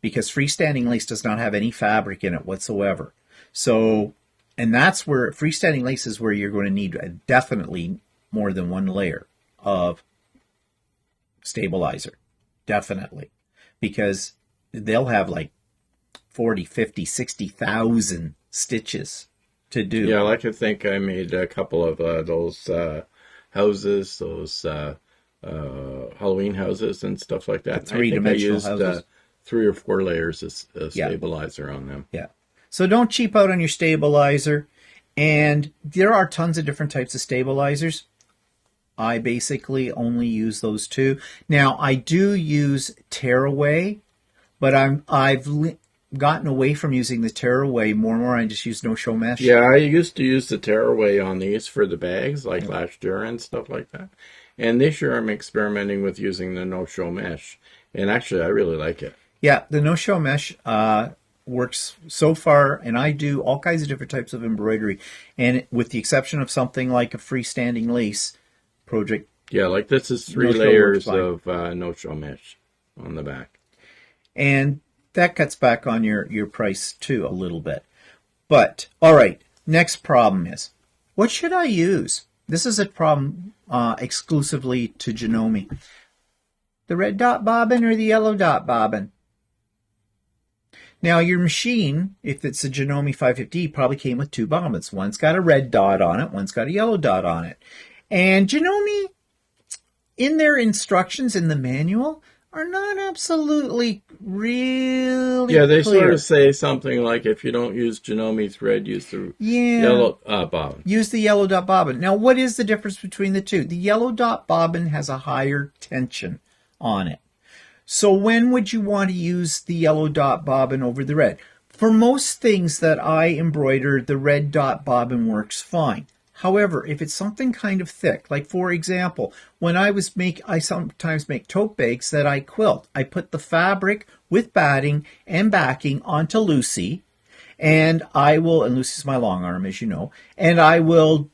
because freestanding lace does not have any fabric in it whatsoever. So, and that's where freestanding lace is where you're going to need definitely more than 1 layer of stabilizer. Definitely. Because they'll have like 40, 50, 60,000 stitches to do. Yeah, I like to think I made a couple of those houses, those Halloween houses and stuff like that. Three-dimensional houses. 3 or 4 layers of stabilizer on them. Yeah. So don't cheap out on your stabilizer. And there are tons of different types of stabilizers. I basically only use those 2. Now, I do use tearaway, but I've gotten away from using the tearaway more and more. I just use no-show mesh. Yeah, I used to use the tearaway on these for the bags, like last year and stuff like that. And this year I'm experimenting with using the no-show mesh. And actually, I really like it. Yeah, the no-show mesh works so far, and I do all kinds of different types of embroidery. And with the exception of something like a freestanding lace project. Yeah, like this is 3 layers of no-show mesh on the back. And that cuts back on your price too a little bit. But, all right, next problem is, what should I use? This is a problem exclusively to Janome. The red dot bobbin or the yellow dot bobbin? Now, your machine, if it's a Janome 550, probably came with 2 bobbins. One's got a red dot on it, one's got a yellow dot on it. And Janome, in their instructions in the manual, are not absolutely really Yeah, they clear. sort of say something like if you don't use Janome thread, use the yellow bobbin. Use the yellow dot bobbin. Now, what is the difference between the two? The yellow dot bobbin has a higher tension on it. So when would you want to use the yellow dot bobbin over the red? For most things that I embroider, the red dot bobbin works fine. However, if it's something kind of thick, like for example, when I sometimes make tote bags that I quilt. I put the fabric with batting and backing onto Lucy, and Lucy's my long arm, as you know, and I will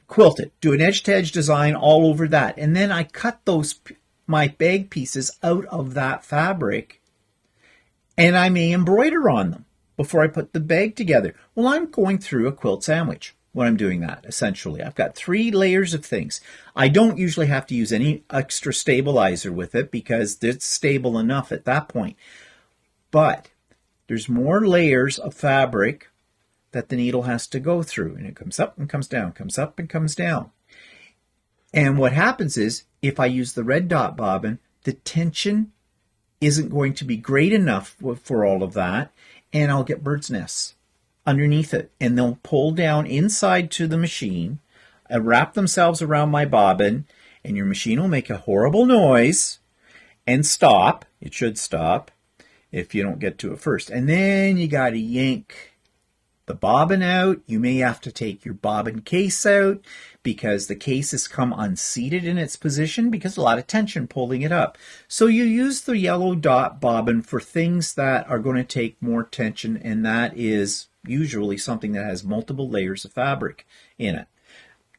quilt it, do an edge-to-edge design all over that, and then I cut my bag pieces out of that fabric, and I may embroider on them before I put the bag together. Well, I'm going through a quilt sandwich when I'm doing that, essentially. I've got 3 layers of things. I don't usually have to use any extra stabilizer with it because it's stable enough at that point. But there's more layers of fabric that the needle has to go through, and it comes up and comes down, comes up and comes down. And what happens is, if I use the red dot bobbin, the tension isn't going to be great enough for all of that, and I'll get bird's nests underneath it, and they'll pull down inside to the machine, wrap themselves around my bobbin, and your machine will make a horrible noise and stop. It should stop if you don't get to it first. And then you got to yank the bobbin out. You may have to take your bobbin case out because the case has come unseated in its position because a lot of tension pulling it up. So you use the yellow dot bobbin for things that are going to take more tension, and that is usually something that has multiple layers of fabric in it.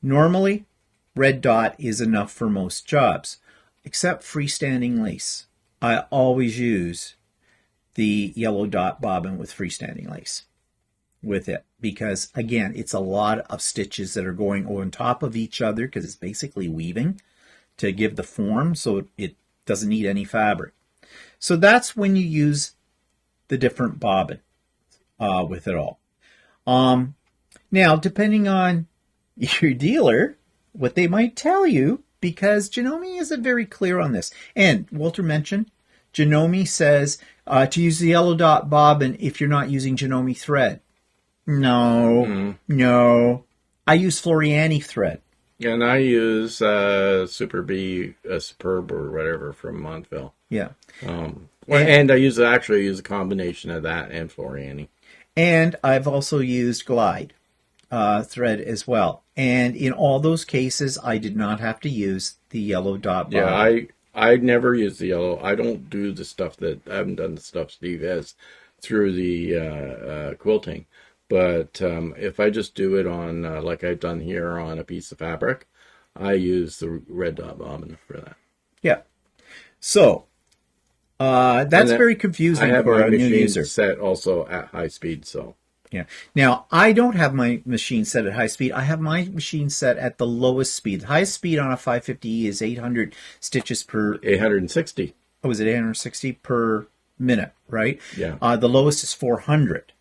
Normally, red dot is enough for most jobs, except freestanding lace. I always use the yellow dot bobbin with freestanding lace with it because, again, it's a lot of stitches that are going on top of each other because it's basically weaving to give the form, so it doesn't need any fabric. So that's when you use the different bobbin with it all. Now, depending on your dealer, what they might tell you, because Janome isn't very clear on this. And Walter mentioned, Janome says to use the yellow dot bobbin if you're not using Janome thread. No. I use Floriani thread. And I use Superb or whatever from Monfil. Yeah. And I use a combination of that and Floriani. And I've also used Glide thread as well. And in all those cases, I did not have to use the yellow dot bobbin. Yeah, I never use the yellow. I don't do the stuff I haven't done the stuff Steve has through the quilting. But if I just do it on, like I've done here on a piece of fabric, I use the red dot bobbin for that. Yeah. So, that's very confusing for a new user. Set also at high speed, so. Yeah. Now, I don't have my machine set at high speed. I have my machine set at the lowest speed. The highest speed on a 550E is 800 stitches per... 860. Oh, is it 860 per minute, right? Yeah. The lowest is 400.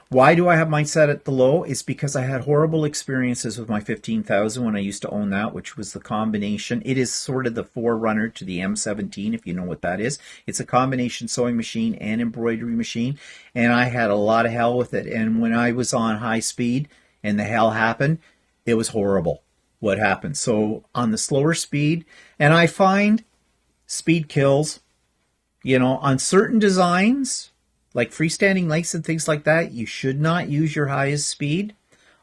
Why do I have mine set at the low? It's because I had horrible experiences with my 15,000 when I used to own that, which was the combination. It is sort of the forerunner to the M17, if you know what that is. It's a combination sewing machine and embroidery machine, and I had a lot of hell with it. And when I was on high speed and the hell happened, it was horrible what happened. So on the slower speed, and I find speed kills, on certain designs, like freestanding lace and things like that, you should not use your highest speed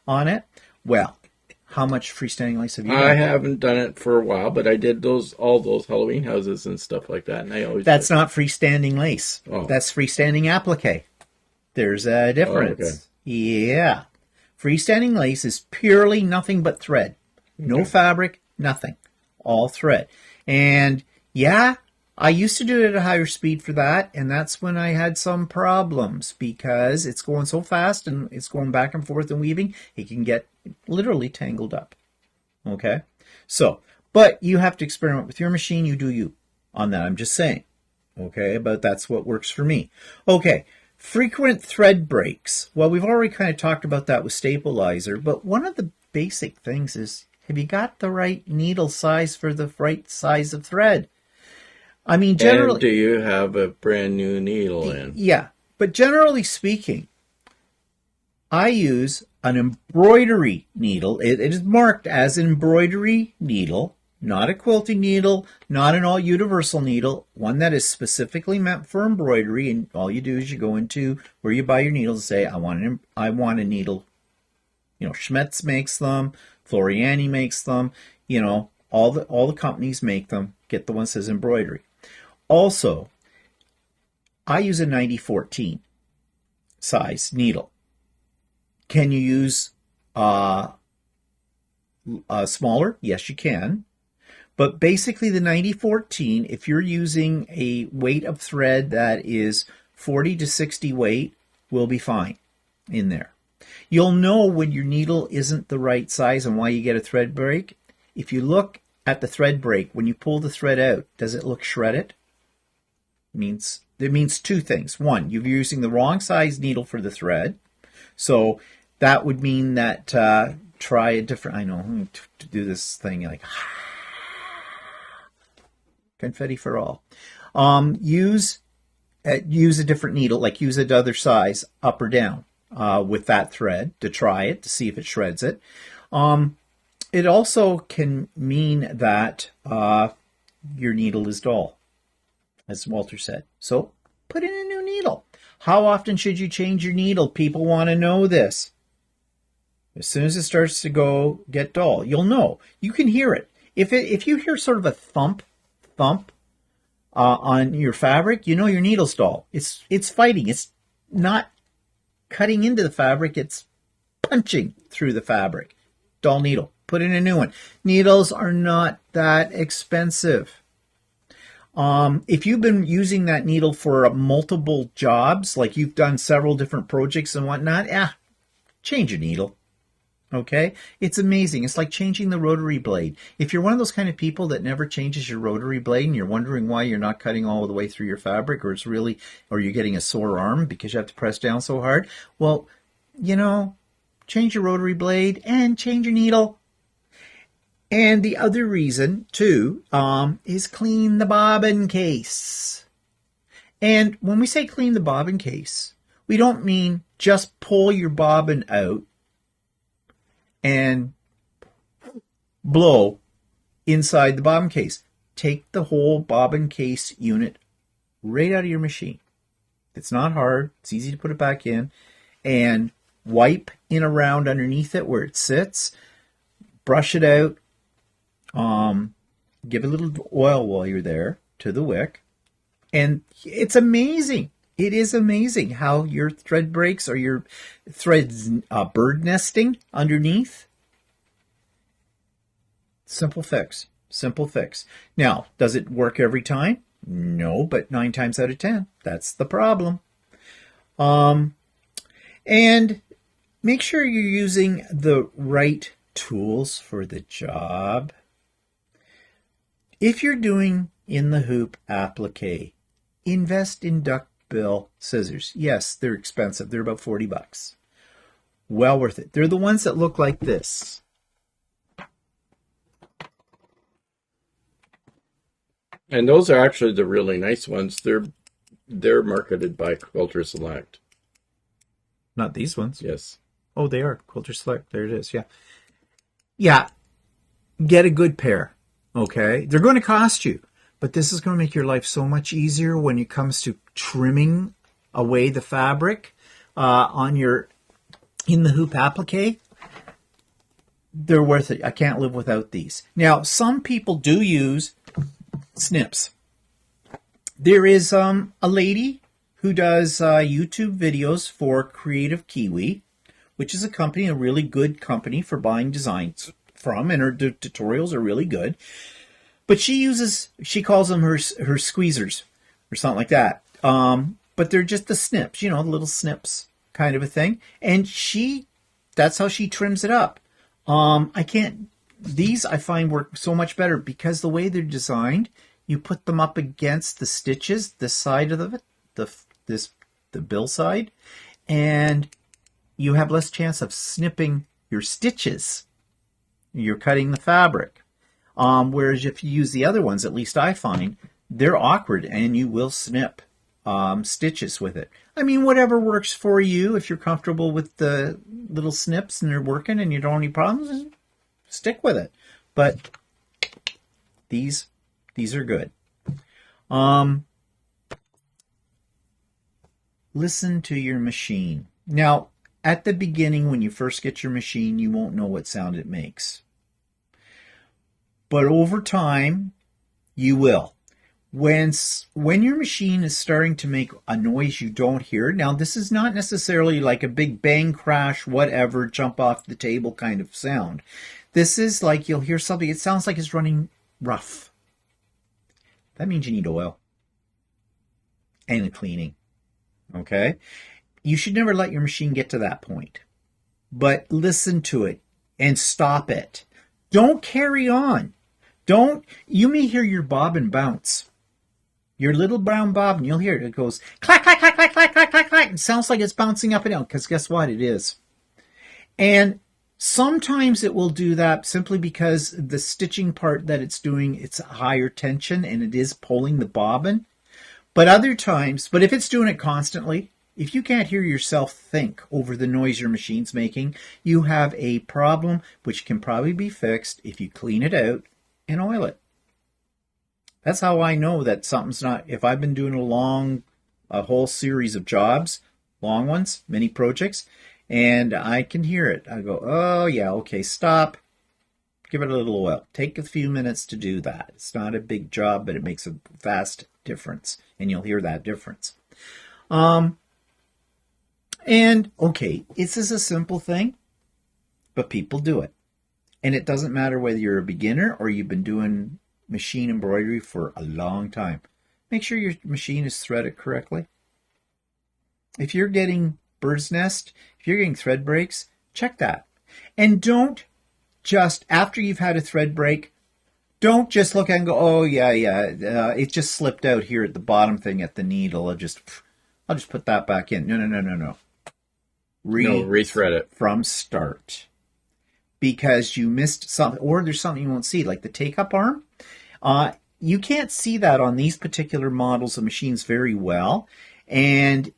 on it. Well, how much freestanding lace have you done? I haven't done it for a while, but I did all those Halloween houses and stuff like that, and I always... That's not freestanding lace. Oh. That's freestanding applique. There's a difference. Oh, okay. Yeah. Freestanding lace is purely nothing but thread. Okay. No fabric, nothing. All thread. And yeah, I used to do it at a higher speed for that, and that's when I had some problems because it's going so fast and it's going back and forth and weaving, it can get literally tangled up. Okay? So, but you have to experiment with your machine. You do you on that. I'm just saying. Okay? But that's what works for me. Okay. Frequent thread breaks. Well, we've already kind of talked about that with stabilizer, but one of the basic things is, have you got the right needle size for the right size of thread? I mean, And generally, do you have a brand new needle in? yeah, but generally speaking, I use an embroidery needle. It is marked as an embroidery needle, not a quilting needle, not an all universal needle, one that is specifically meant for embroidery. And all you do is you go into where you buy your needles and say, I want a needle. You know, Schmetz makes them, Floriani makes them, you know, all the companies make them. Get the one that says embroidery. Also, I use a 9014 size needle. Can you use smaller? Yes, you can. But basically, the 9014, if you're using a weight of thread that is 40 to 60 weight, will be fine in there. You'll know when your needle isn't the right size and why you get a thread break. If you look at the thread break, when you pull the thread out, does it look shredded? It means two things. One, you're using the wrong size needle for the thread. So that would mean that try a different, I know, to do this thing like confetti for all. Use a different needle, like use another size up or down with that thread to try it, to see if it shreds it. It also can mean that your needle is dull, as Walter said. So put in a new needle. How often should you change your needle? People want to know this. As soon as it starts to get dull, you'll know. You can hear it. If you hear sort of a thump on your fabric, you know your needle's dull. It's fighting. It's not cutting into the fabric. It's punching through the fabric. Dull needle. Put in a new one. Needles are not that expensive. If you've been using that needle for multiple jobs, like you've done several different projects and whatnot, change your needle. Okay? It's amazing. It's like changing the rotary blade. If you're one of those kind of people that never changes your rotary blade and you're wondering why you're not cutting all the way through your fabric, or you're getting a sore arm because you have to press down so hard, well, change your rotary blade and change your needle. And the other reason, too, is clean the bobbin case. And when we say clean the bobbin case, we don't mean just pull your bobbin out and blow inside the bobbin case. Take the whole bobbin case unit right out of your machine. It's not hard. It's easy to put it back in. And wipe in around underneath it where it sits. Brush it out. Give a little oil while you're there to the wick. And it's amazing. It is amazing how your thread breaks or your threads bird nesting underneath. Simple fix. Simple fix. Now, does it work every time? No, but 9 times out of 10, that's the problem. And make sure you're using the right tools for the job. If you're doing in the hoop applique, invest in duckbill scissors. Yes, they're expensive. They're about $40. Well worth it. They're the ones that look like this. And those are actually the really nice ones. They're marketed by Quilter Select. Not these ones. Yes. Oh, they are. Quilter Select. There it is. Yeah. Yeah. Get a good pair. Okay? They're going to cost you. But this is going to make your life so much easier when it comes to trimming away the fabric on your in the hoop applique. They're worth it. I can't live without these. Now, some people do use snips. There is a lady who does YouTube videos for Creative Kiwi, which is a really good company for buying designs from, and her tutorials are really good. But she calls them her squeezers or something like that. But they're just the snips, the little snips kind of a thing. And that's how she trims it up. These I find work so much better because the way they're designed, you put them up against the stitches, the side of the bill side, and you have less chance of snipping your stitches. You're cutting the fabric. Whereas if you use the other ones, at least I find, they're awkward and you will snip stitches with it. I mean, whatever works for you. If you're comfortable with the little snips and they're working and you don't have any problems, stick with it. But these are good. Listen to your machine. Now, at the beginning, when you first get your machine, you won't know what sound it makes. But over time, you will. When your machine is starting to make a noise you don't hear, now this is not necessarily like a big bang, crash, whatever, jump off the table kind of sound. This is like you'll hear something, it sounds like it's running rough. That means you need oil and a cleaning. Okay? You should never let your machine get to that point. But listen to it and stop it. Don't carry on. You may hear your bobbin bounce. Your little brown bobbin, you'll hear it. It goes clack, clack, clack, clack, clack, clack, clack, clack. It sounds like it's bouncing up and down, because guess what? It is. And sometimes it will do that simply because the stitching part that it's doing, it's higher tension and it is pulling the bobbin. But other times, if it's doing it constantly, if you can't hear yourself think over the noise your machine's making, you have a problem which can probably be fixed if you clean it out and oil it. That's how I know that something's not, if I've been doing a whole series of jobs, long ones, many projects, and I can hear it. I go, oh yeah, okay, stop. Give it a little oil. Take a few minutes to do that. It's not a big job, but it makes a vast difference, and you'll hear that difference. And okay, this is a simple thing, but people do it. And it doesn't matter whether you're a beginner or you've been doing machine embroidery for a long time. Make sure your machine is threaded correctly. If you're getting bird's nest, if you're getting thread breaks, check that. And don't just, after you've had a thread break, don't just look and go, oh yeah, it just slipped out here at the bottom thing at the needle. I'll just put that back in. No. Rethread it from start. Because you missed something, or there's something you won't see, like the take-up arm. You can't see that on these particular models of machines very well, and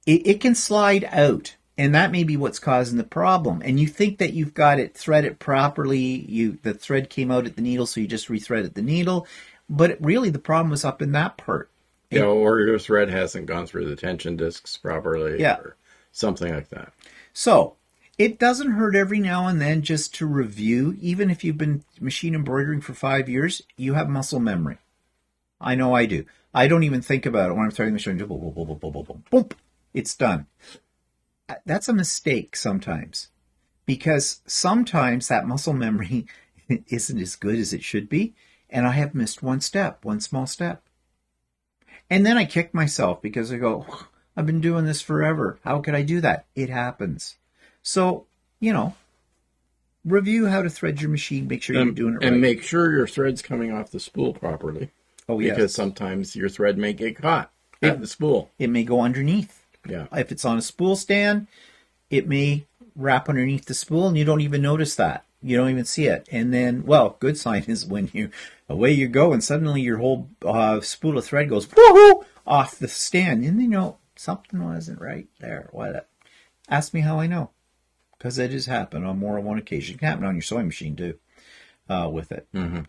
it can slide out, and that may be what's causing the problem. And you think that you've got it threaded properly, the thread came out at the needle, so you just rethreaded the needle, but really the problem was up in that part. Or your thread hasn't gone through the tension discs properly, or something like that. So, it doesn't hurt every now and then just to review. Even if you've been machine embroidering for 5 years, you have muscle memory. I know I do. I don't even think about it when I'm starting the machine. Boom, boom, boom, boom, boom, boom, boom, boom. It's done. That's a mistake sometimes. Because sometimes that muscle memory isn't as good as it should be. And I have missed one small step. And then I kick myself because I go, I've been doing this forever. How could I do that? It happens. So, review how to thread your machine. Make sure you're doing it right. And make sure your thread's coming off the spool properly. Oh, yes. Because sometimes your thread may get caught at the spool. It may go underneath. Yeah. If it's on a spool stand, it may wrap underneath the spool and you don't even notice that. You don't even see it. And then, good sign is when away you go and suddenly your whole spool of thread goes woohoo off the stand. And something wasn't right there. What? Ask me how I know. Because it has happened on more than one occasion. It can happen on your sewing machine too, with it. Mm-hmm.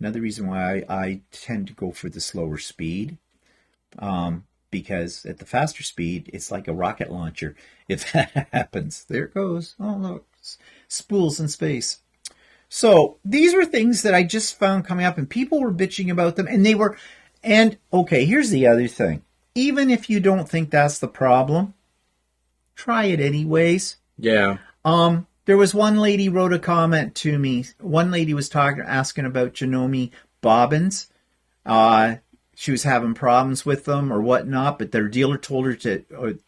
Another reason why I tend to go for the slower speed, because at the faster speed, it's like a rocket launcher. If that happens, there it goes. Oh, look, spools in space. So these are things that I just found coming up, and people were bitching about them, and okay, here's the other thing. Even if you don't think that's the problem, try it anyways. Yeah. There was one lady wrote a comment to me. One lady was asking about Janome bobbins. She was having problems with them or whatnot, but their dealer told her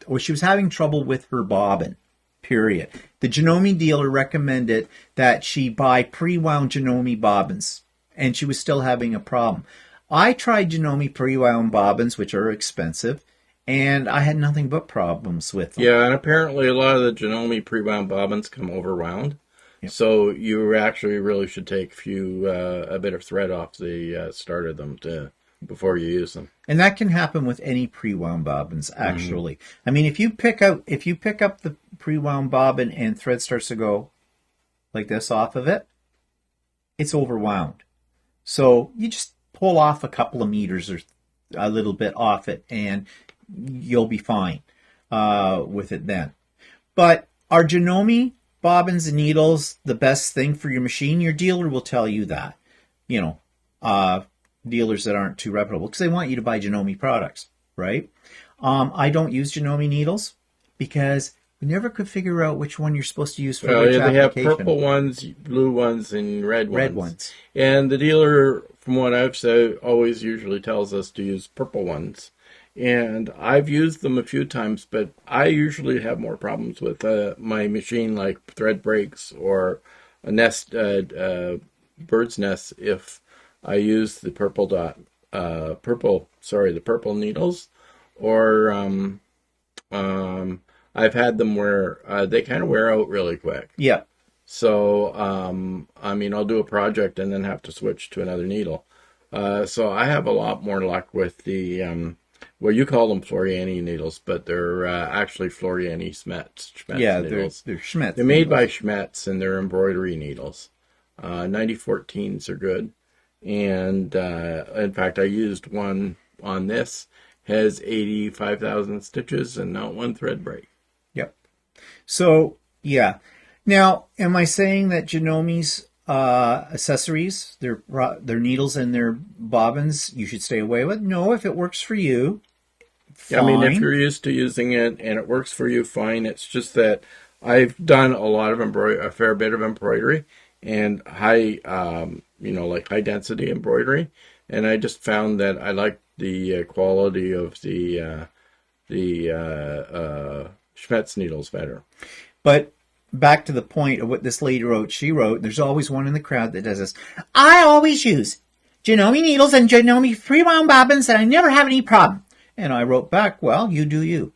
or she was having trouble with her bobbin, period. The Janome dealer recommended that she buy pre-wound Janome bobbins, and she was still having a problem. I tried Janome pre-wound bobbins, which are expensive, and I had nothing but problems with them. Yeah, and apparently a lot of the Janome pre-wound bobbins come overwound. Yep. So you actually really should take a bit of thread off the start of them to before you use them. And that can happen with any pre-wound bobbins, actually. I mean, if you pick up the pre-wound bobbin and thread starts to go like this off of it, it's overwound. So you just pull off a couple of meters or a little bit off it, and you'll be fine with it then. But are Janome bobbins and needles the best thing for your machine? Your dealer will tell you that. Dealers that aren't too reputable, because they want you to buy Janome products, right? I don't use Janome needles because we never could figure out which one you're supposed to use for which they application. have purple ones, blue ones, and red ones. Red ones. And the dealer, from what I've said, always usually tells us to use purple ones. And I've used them a few times, but I usually have more problems with my machine, like thread breaks or a nest, bird's nest, if I use the purple needles, or I've had them where they kind of wear out really quick. Yeah. So, I'll do a project and then have to switch to another needle. So I have a lot more luck with the, you call them Floriani needles, but they're actually Floriani Schmetz needles. They're Schmetz. They're made by Schmetz, and they're embroidery needles. 9014s are good. And in fact, I used one on this, has 85,000 stitches and not one thread break. Yep. So, yeah. Now, am I saying that Janome's accessories, their needles and their bobbins, you should stay away with? No, if it works for you, fine. I mean, if you're used to using it and it works for you, fine. It's just that I've done a fair bit of embroidery and high density embroidery, and I just found that I like the quality of the Schmetz needles better. But back to the point of what this lady wrote, there's always one in the crowd that does this. I always use Janome needles and Janome pre-wound bobbins, and I never have any problem. And I wrote back, well, you do you.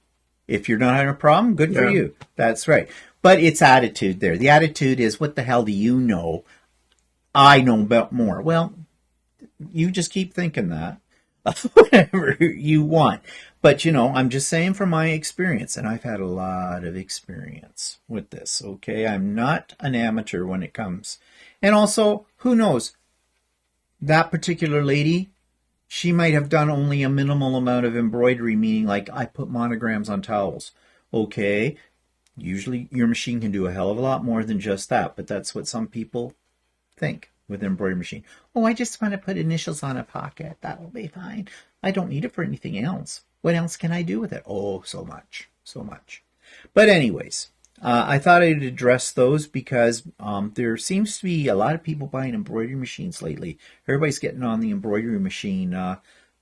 If you're not having a problem, good for you. That's right. But it's attitude there. The attitude is, what the hell do you know? I know about more. Well, you just keep thinking that. Whatever you want. But, I'm just saying from my experience, and I've had a lot of experience with this, okay? I'm not an amateur when it comes. And also, who knows? That particular lady, she might have done only a minimal amount of embroidery, meaning like I put monograms on towels. Okay, usually your machine can do a hell of a lot more than just that, but that's what some people think with an embroidery machine. Oh, I just want to put initials on a pocket. That'll be fine. I don't need it for anything else. What else can I do with it? Oh, so much. But anyways, I thought I'd address those because there seems to be a lot of people buying embroidery machines lately. Everybody's getting on the embroidery machine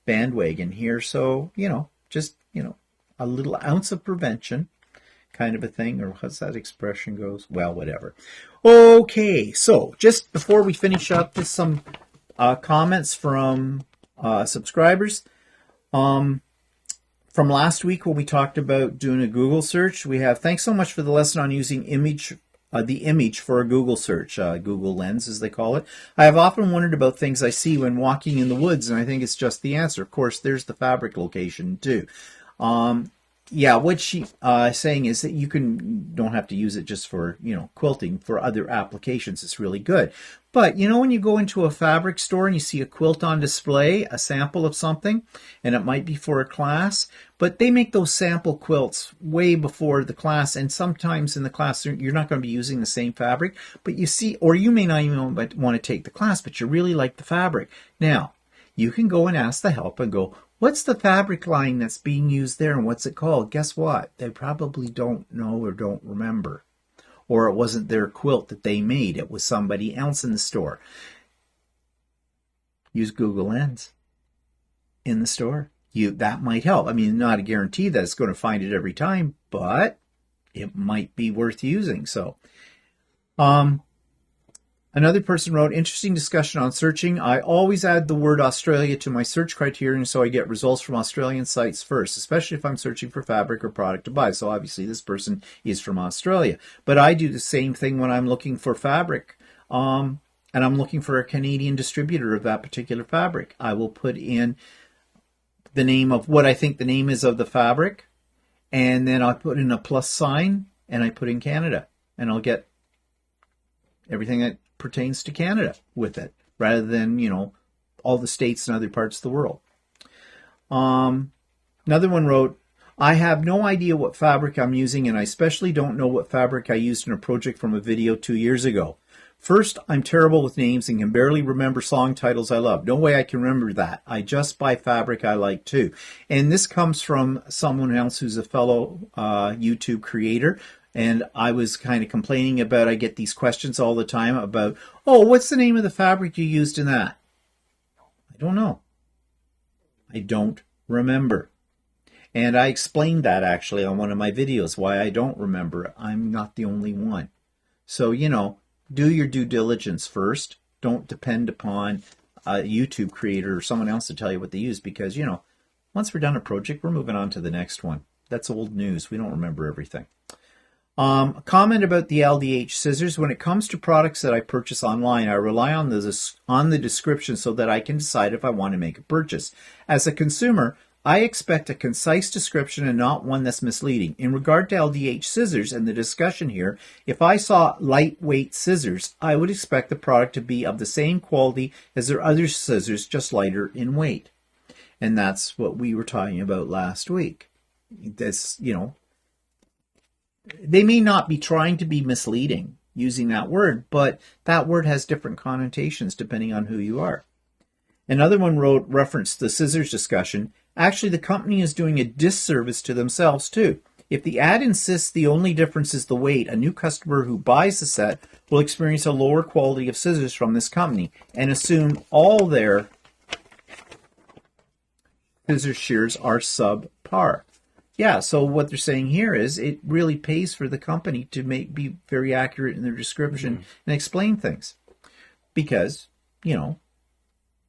bandwagon here. So, just, a little ounce of prevention kind of a thing, or how's that expression goes? Well, whatever. Okay, so just before we finish up, just some comments from subscribers. From last week when we talked about doing a Google search, we have, thanks so much for the lesson on using the image for a Google search, Google Lens as they call it. I have often wondered about things I see when walking in the woods, and I think it's just the answer. Of course, there's the fabric location too. What she's saying is that you don't have to use it just for, quilting. For other applications, it's really good. But, when you go into a fabric store and you see a quilt on display, a sample of something, and it might be for a class, but they make those sample quilts way before the class, and sometimes in the class you're not going to be using the same fabric, but you see, or you may not even want to take the class, but you really like the fabric. Now, you can go and ask the help and go, what's the fabric line that's being used there and what's it called? Guess what? They probably don't know or don't remember. Or it wasn't their quilt that they made. It was somebody else in the store. Use Google Lens in the store. That might help. I mean, not a guarantee that it's going to find it every time, but it might be worth using. So, another person wrote, interesting discussion on searching. I always add the word Australia to my search criterion so I get results from Australian sites first, especially if I'm searching for fabric or product to buy. So obviously this person is from Australia. But I do the same thing when I'm looking for fabric. and I'm looking for a Canadian distributor of that particular fabric, I will put in the name of what I think the name is of the fabric, and then I'll put in a plus sign, and I put in Canada, and I'll get everything that pertains to Canada with it, rather than, all the states and other parts of the world. Another one wrote, I have no idea what fabric I'm using, and I especially don't know what fabric I used in a project from a video 2 years ago. First, I'm terrible with names and can barely remember song titles I love. No way I can remember that. I just buy fabric I like too. And this comes from someone else who's a fellow YouTube creator. And I was kind of complaining about, I get these questions all the time about, oh, what's the name of the fabric you used in that? I don't know. I don't remember. And I explained that actually on one of my videos, why I don't remember it. I'm not the only one. So, do your due diligence first. Don't depend upon a YouTube creator or someone else to tell you what they use, because, once we're done a project, we're moving on to the next one. That's old news. We don't remember everything. A comment about the LDH scissors. When it comes to products that I purchase online, I rely on the description so that I can decide if I want to make a purchase. As a consumer, I expect a concise description and not one that's misleading. In regard to LDH scissors and the discussion here, if I saw lightweight scissors, I would expect the product to be of the same quality as their other scissors, just lighter in weight. And that's what we were talking about last week. This, they may not be trying to be misleading using that word, but that word has different connotations depending on who you are. Another one referenced the scissors discussion. Actually, the company is doing a disservice to themselves too. If the ad insists the only difference is the weight, a new customer who buys the set will experience a lower quality of scissors from this company and assume all their scissor shears are subpar. Yeah, so what they're saying here is it really pays for the company to be very accurate in their description and explain things. Because,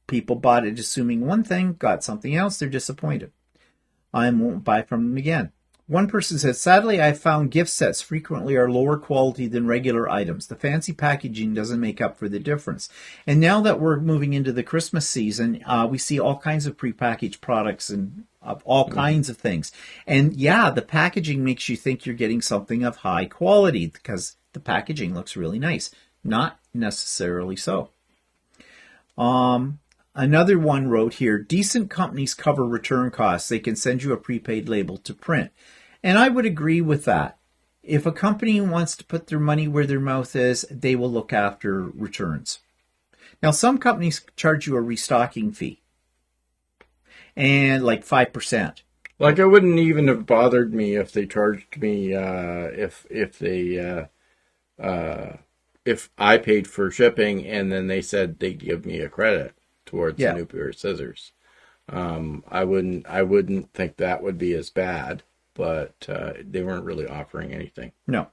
people bought it assuming one thing, got something else, they're disappointed. I won't buy from them again. One person said, sadly, I found gift sets frequently are lower quality than regular items. The fancy packaging doesn't make up for the difference. And now that we're moving into the Christmas season, we see all kinds of prepackaged products and all kinds of things. And yeah, the packaging makes you think you're getting something of high quality because the packaging looks really nice. Not necessarily so. Another one wrote here, decent companies cover return costs. They can send you a prepaid label to print. And I would agree with that. If a company wants to put their money where their mouth is, they will look after returns. Now, some companies charge you a restocking fee. And like 5%. Like, it wouldn't even have bothered me if they charged me, if I paid for shipping and then they said they'd give me a credit towards a new pair of scissors. I wouldn't think that would be as bad, but they weren't really offering anything. No.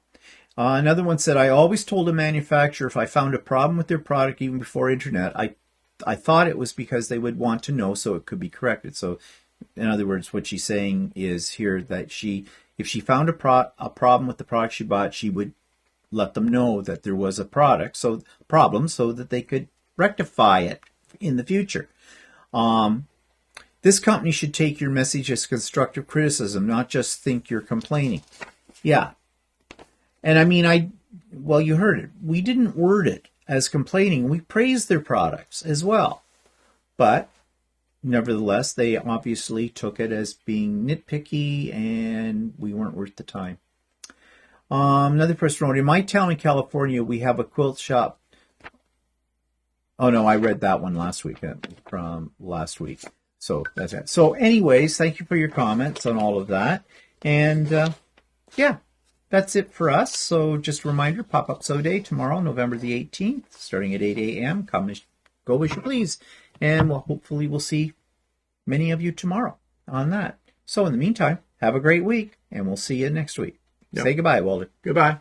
Another one said, I always told a manufacturer if I found a problem with their product even before internet, I thought it was because they would want to know so it could be corrected. So, in other words, what she's saying is here that if she found a problem with the product she bought, she would let them know that there was a problem so that they could rectify it in the future. This company should take your message as constructive criticism, not just think you're complaining. Yeah. And I mean, you heard it. We didn't word it as complaining. We praised their products as well. But nevertheless, they obviously took it as being nitpicky and we weren't worth the time. Another person wrote, in my town in California, we have a quilt shop. Oh, no, I read that one last week, from last week. So that's it. So anyways, thank you for your comments on all of that. And yeah, that's it for us. So just a reminder, Pop-Up Sew Day tomorrow, November the 18th, starting at 8 a.m. Come, go as you please. And hopefully we'll see many of you tomorrow on that. So in the meantime, have a great week, and we'll see you next week. Yep. Say goodbye, Walter. Goodbye.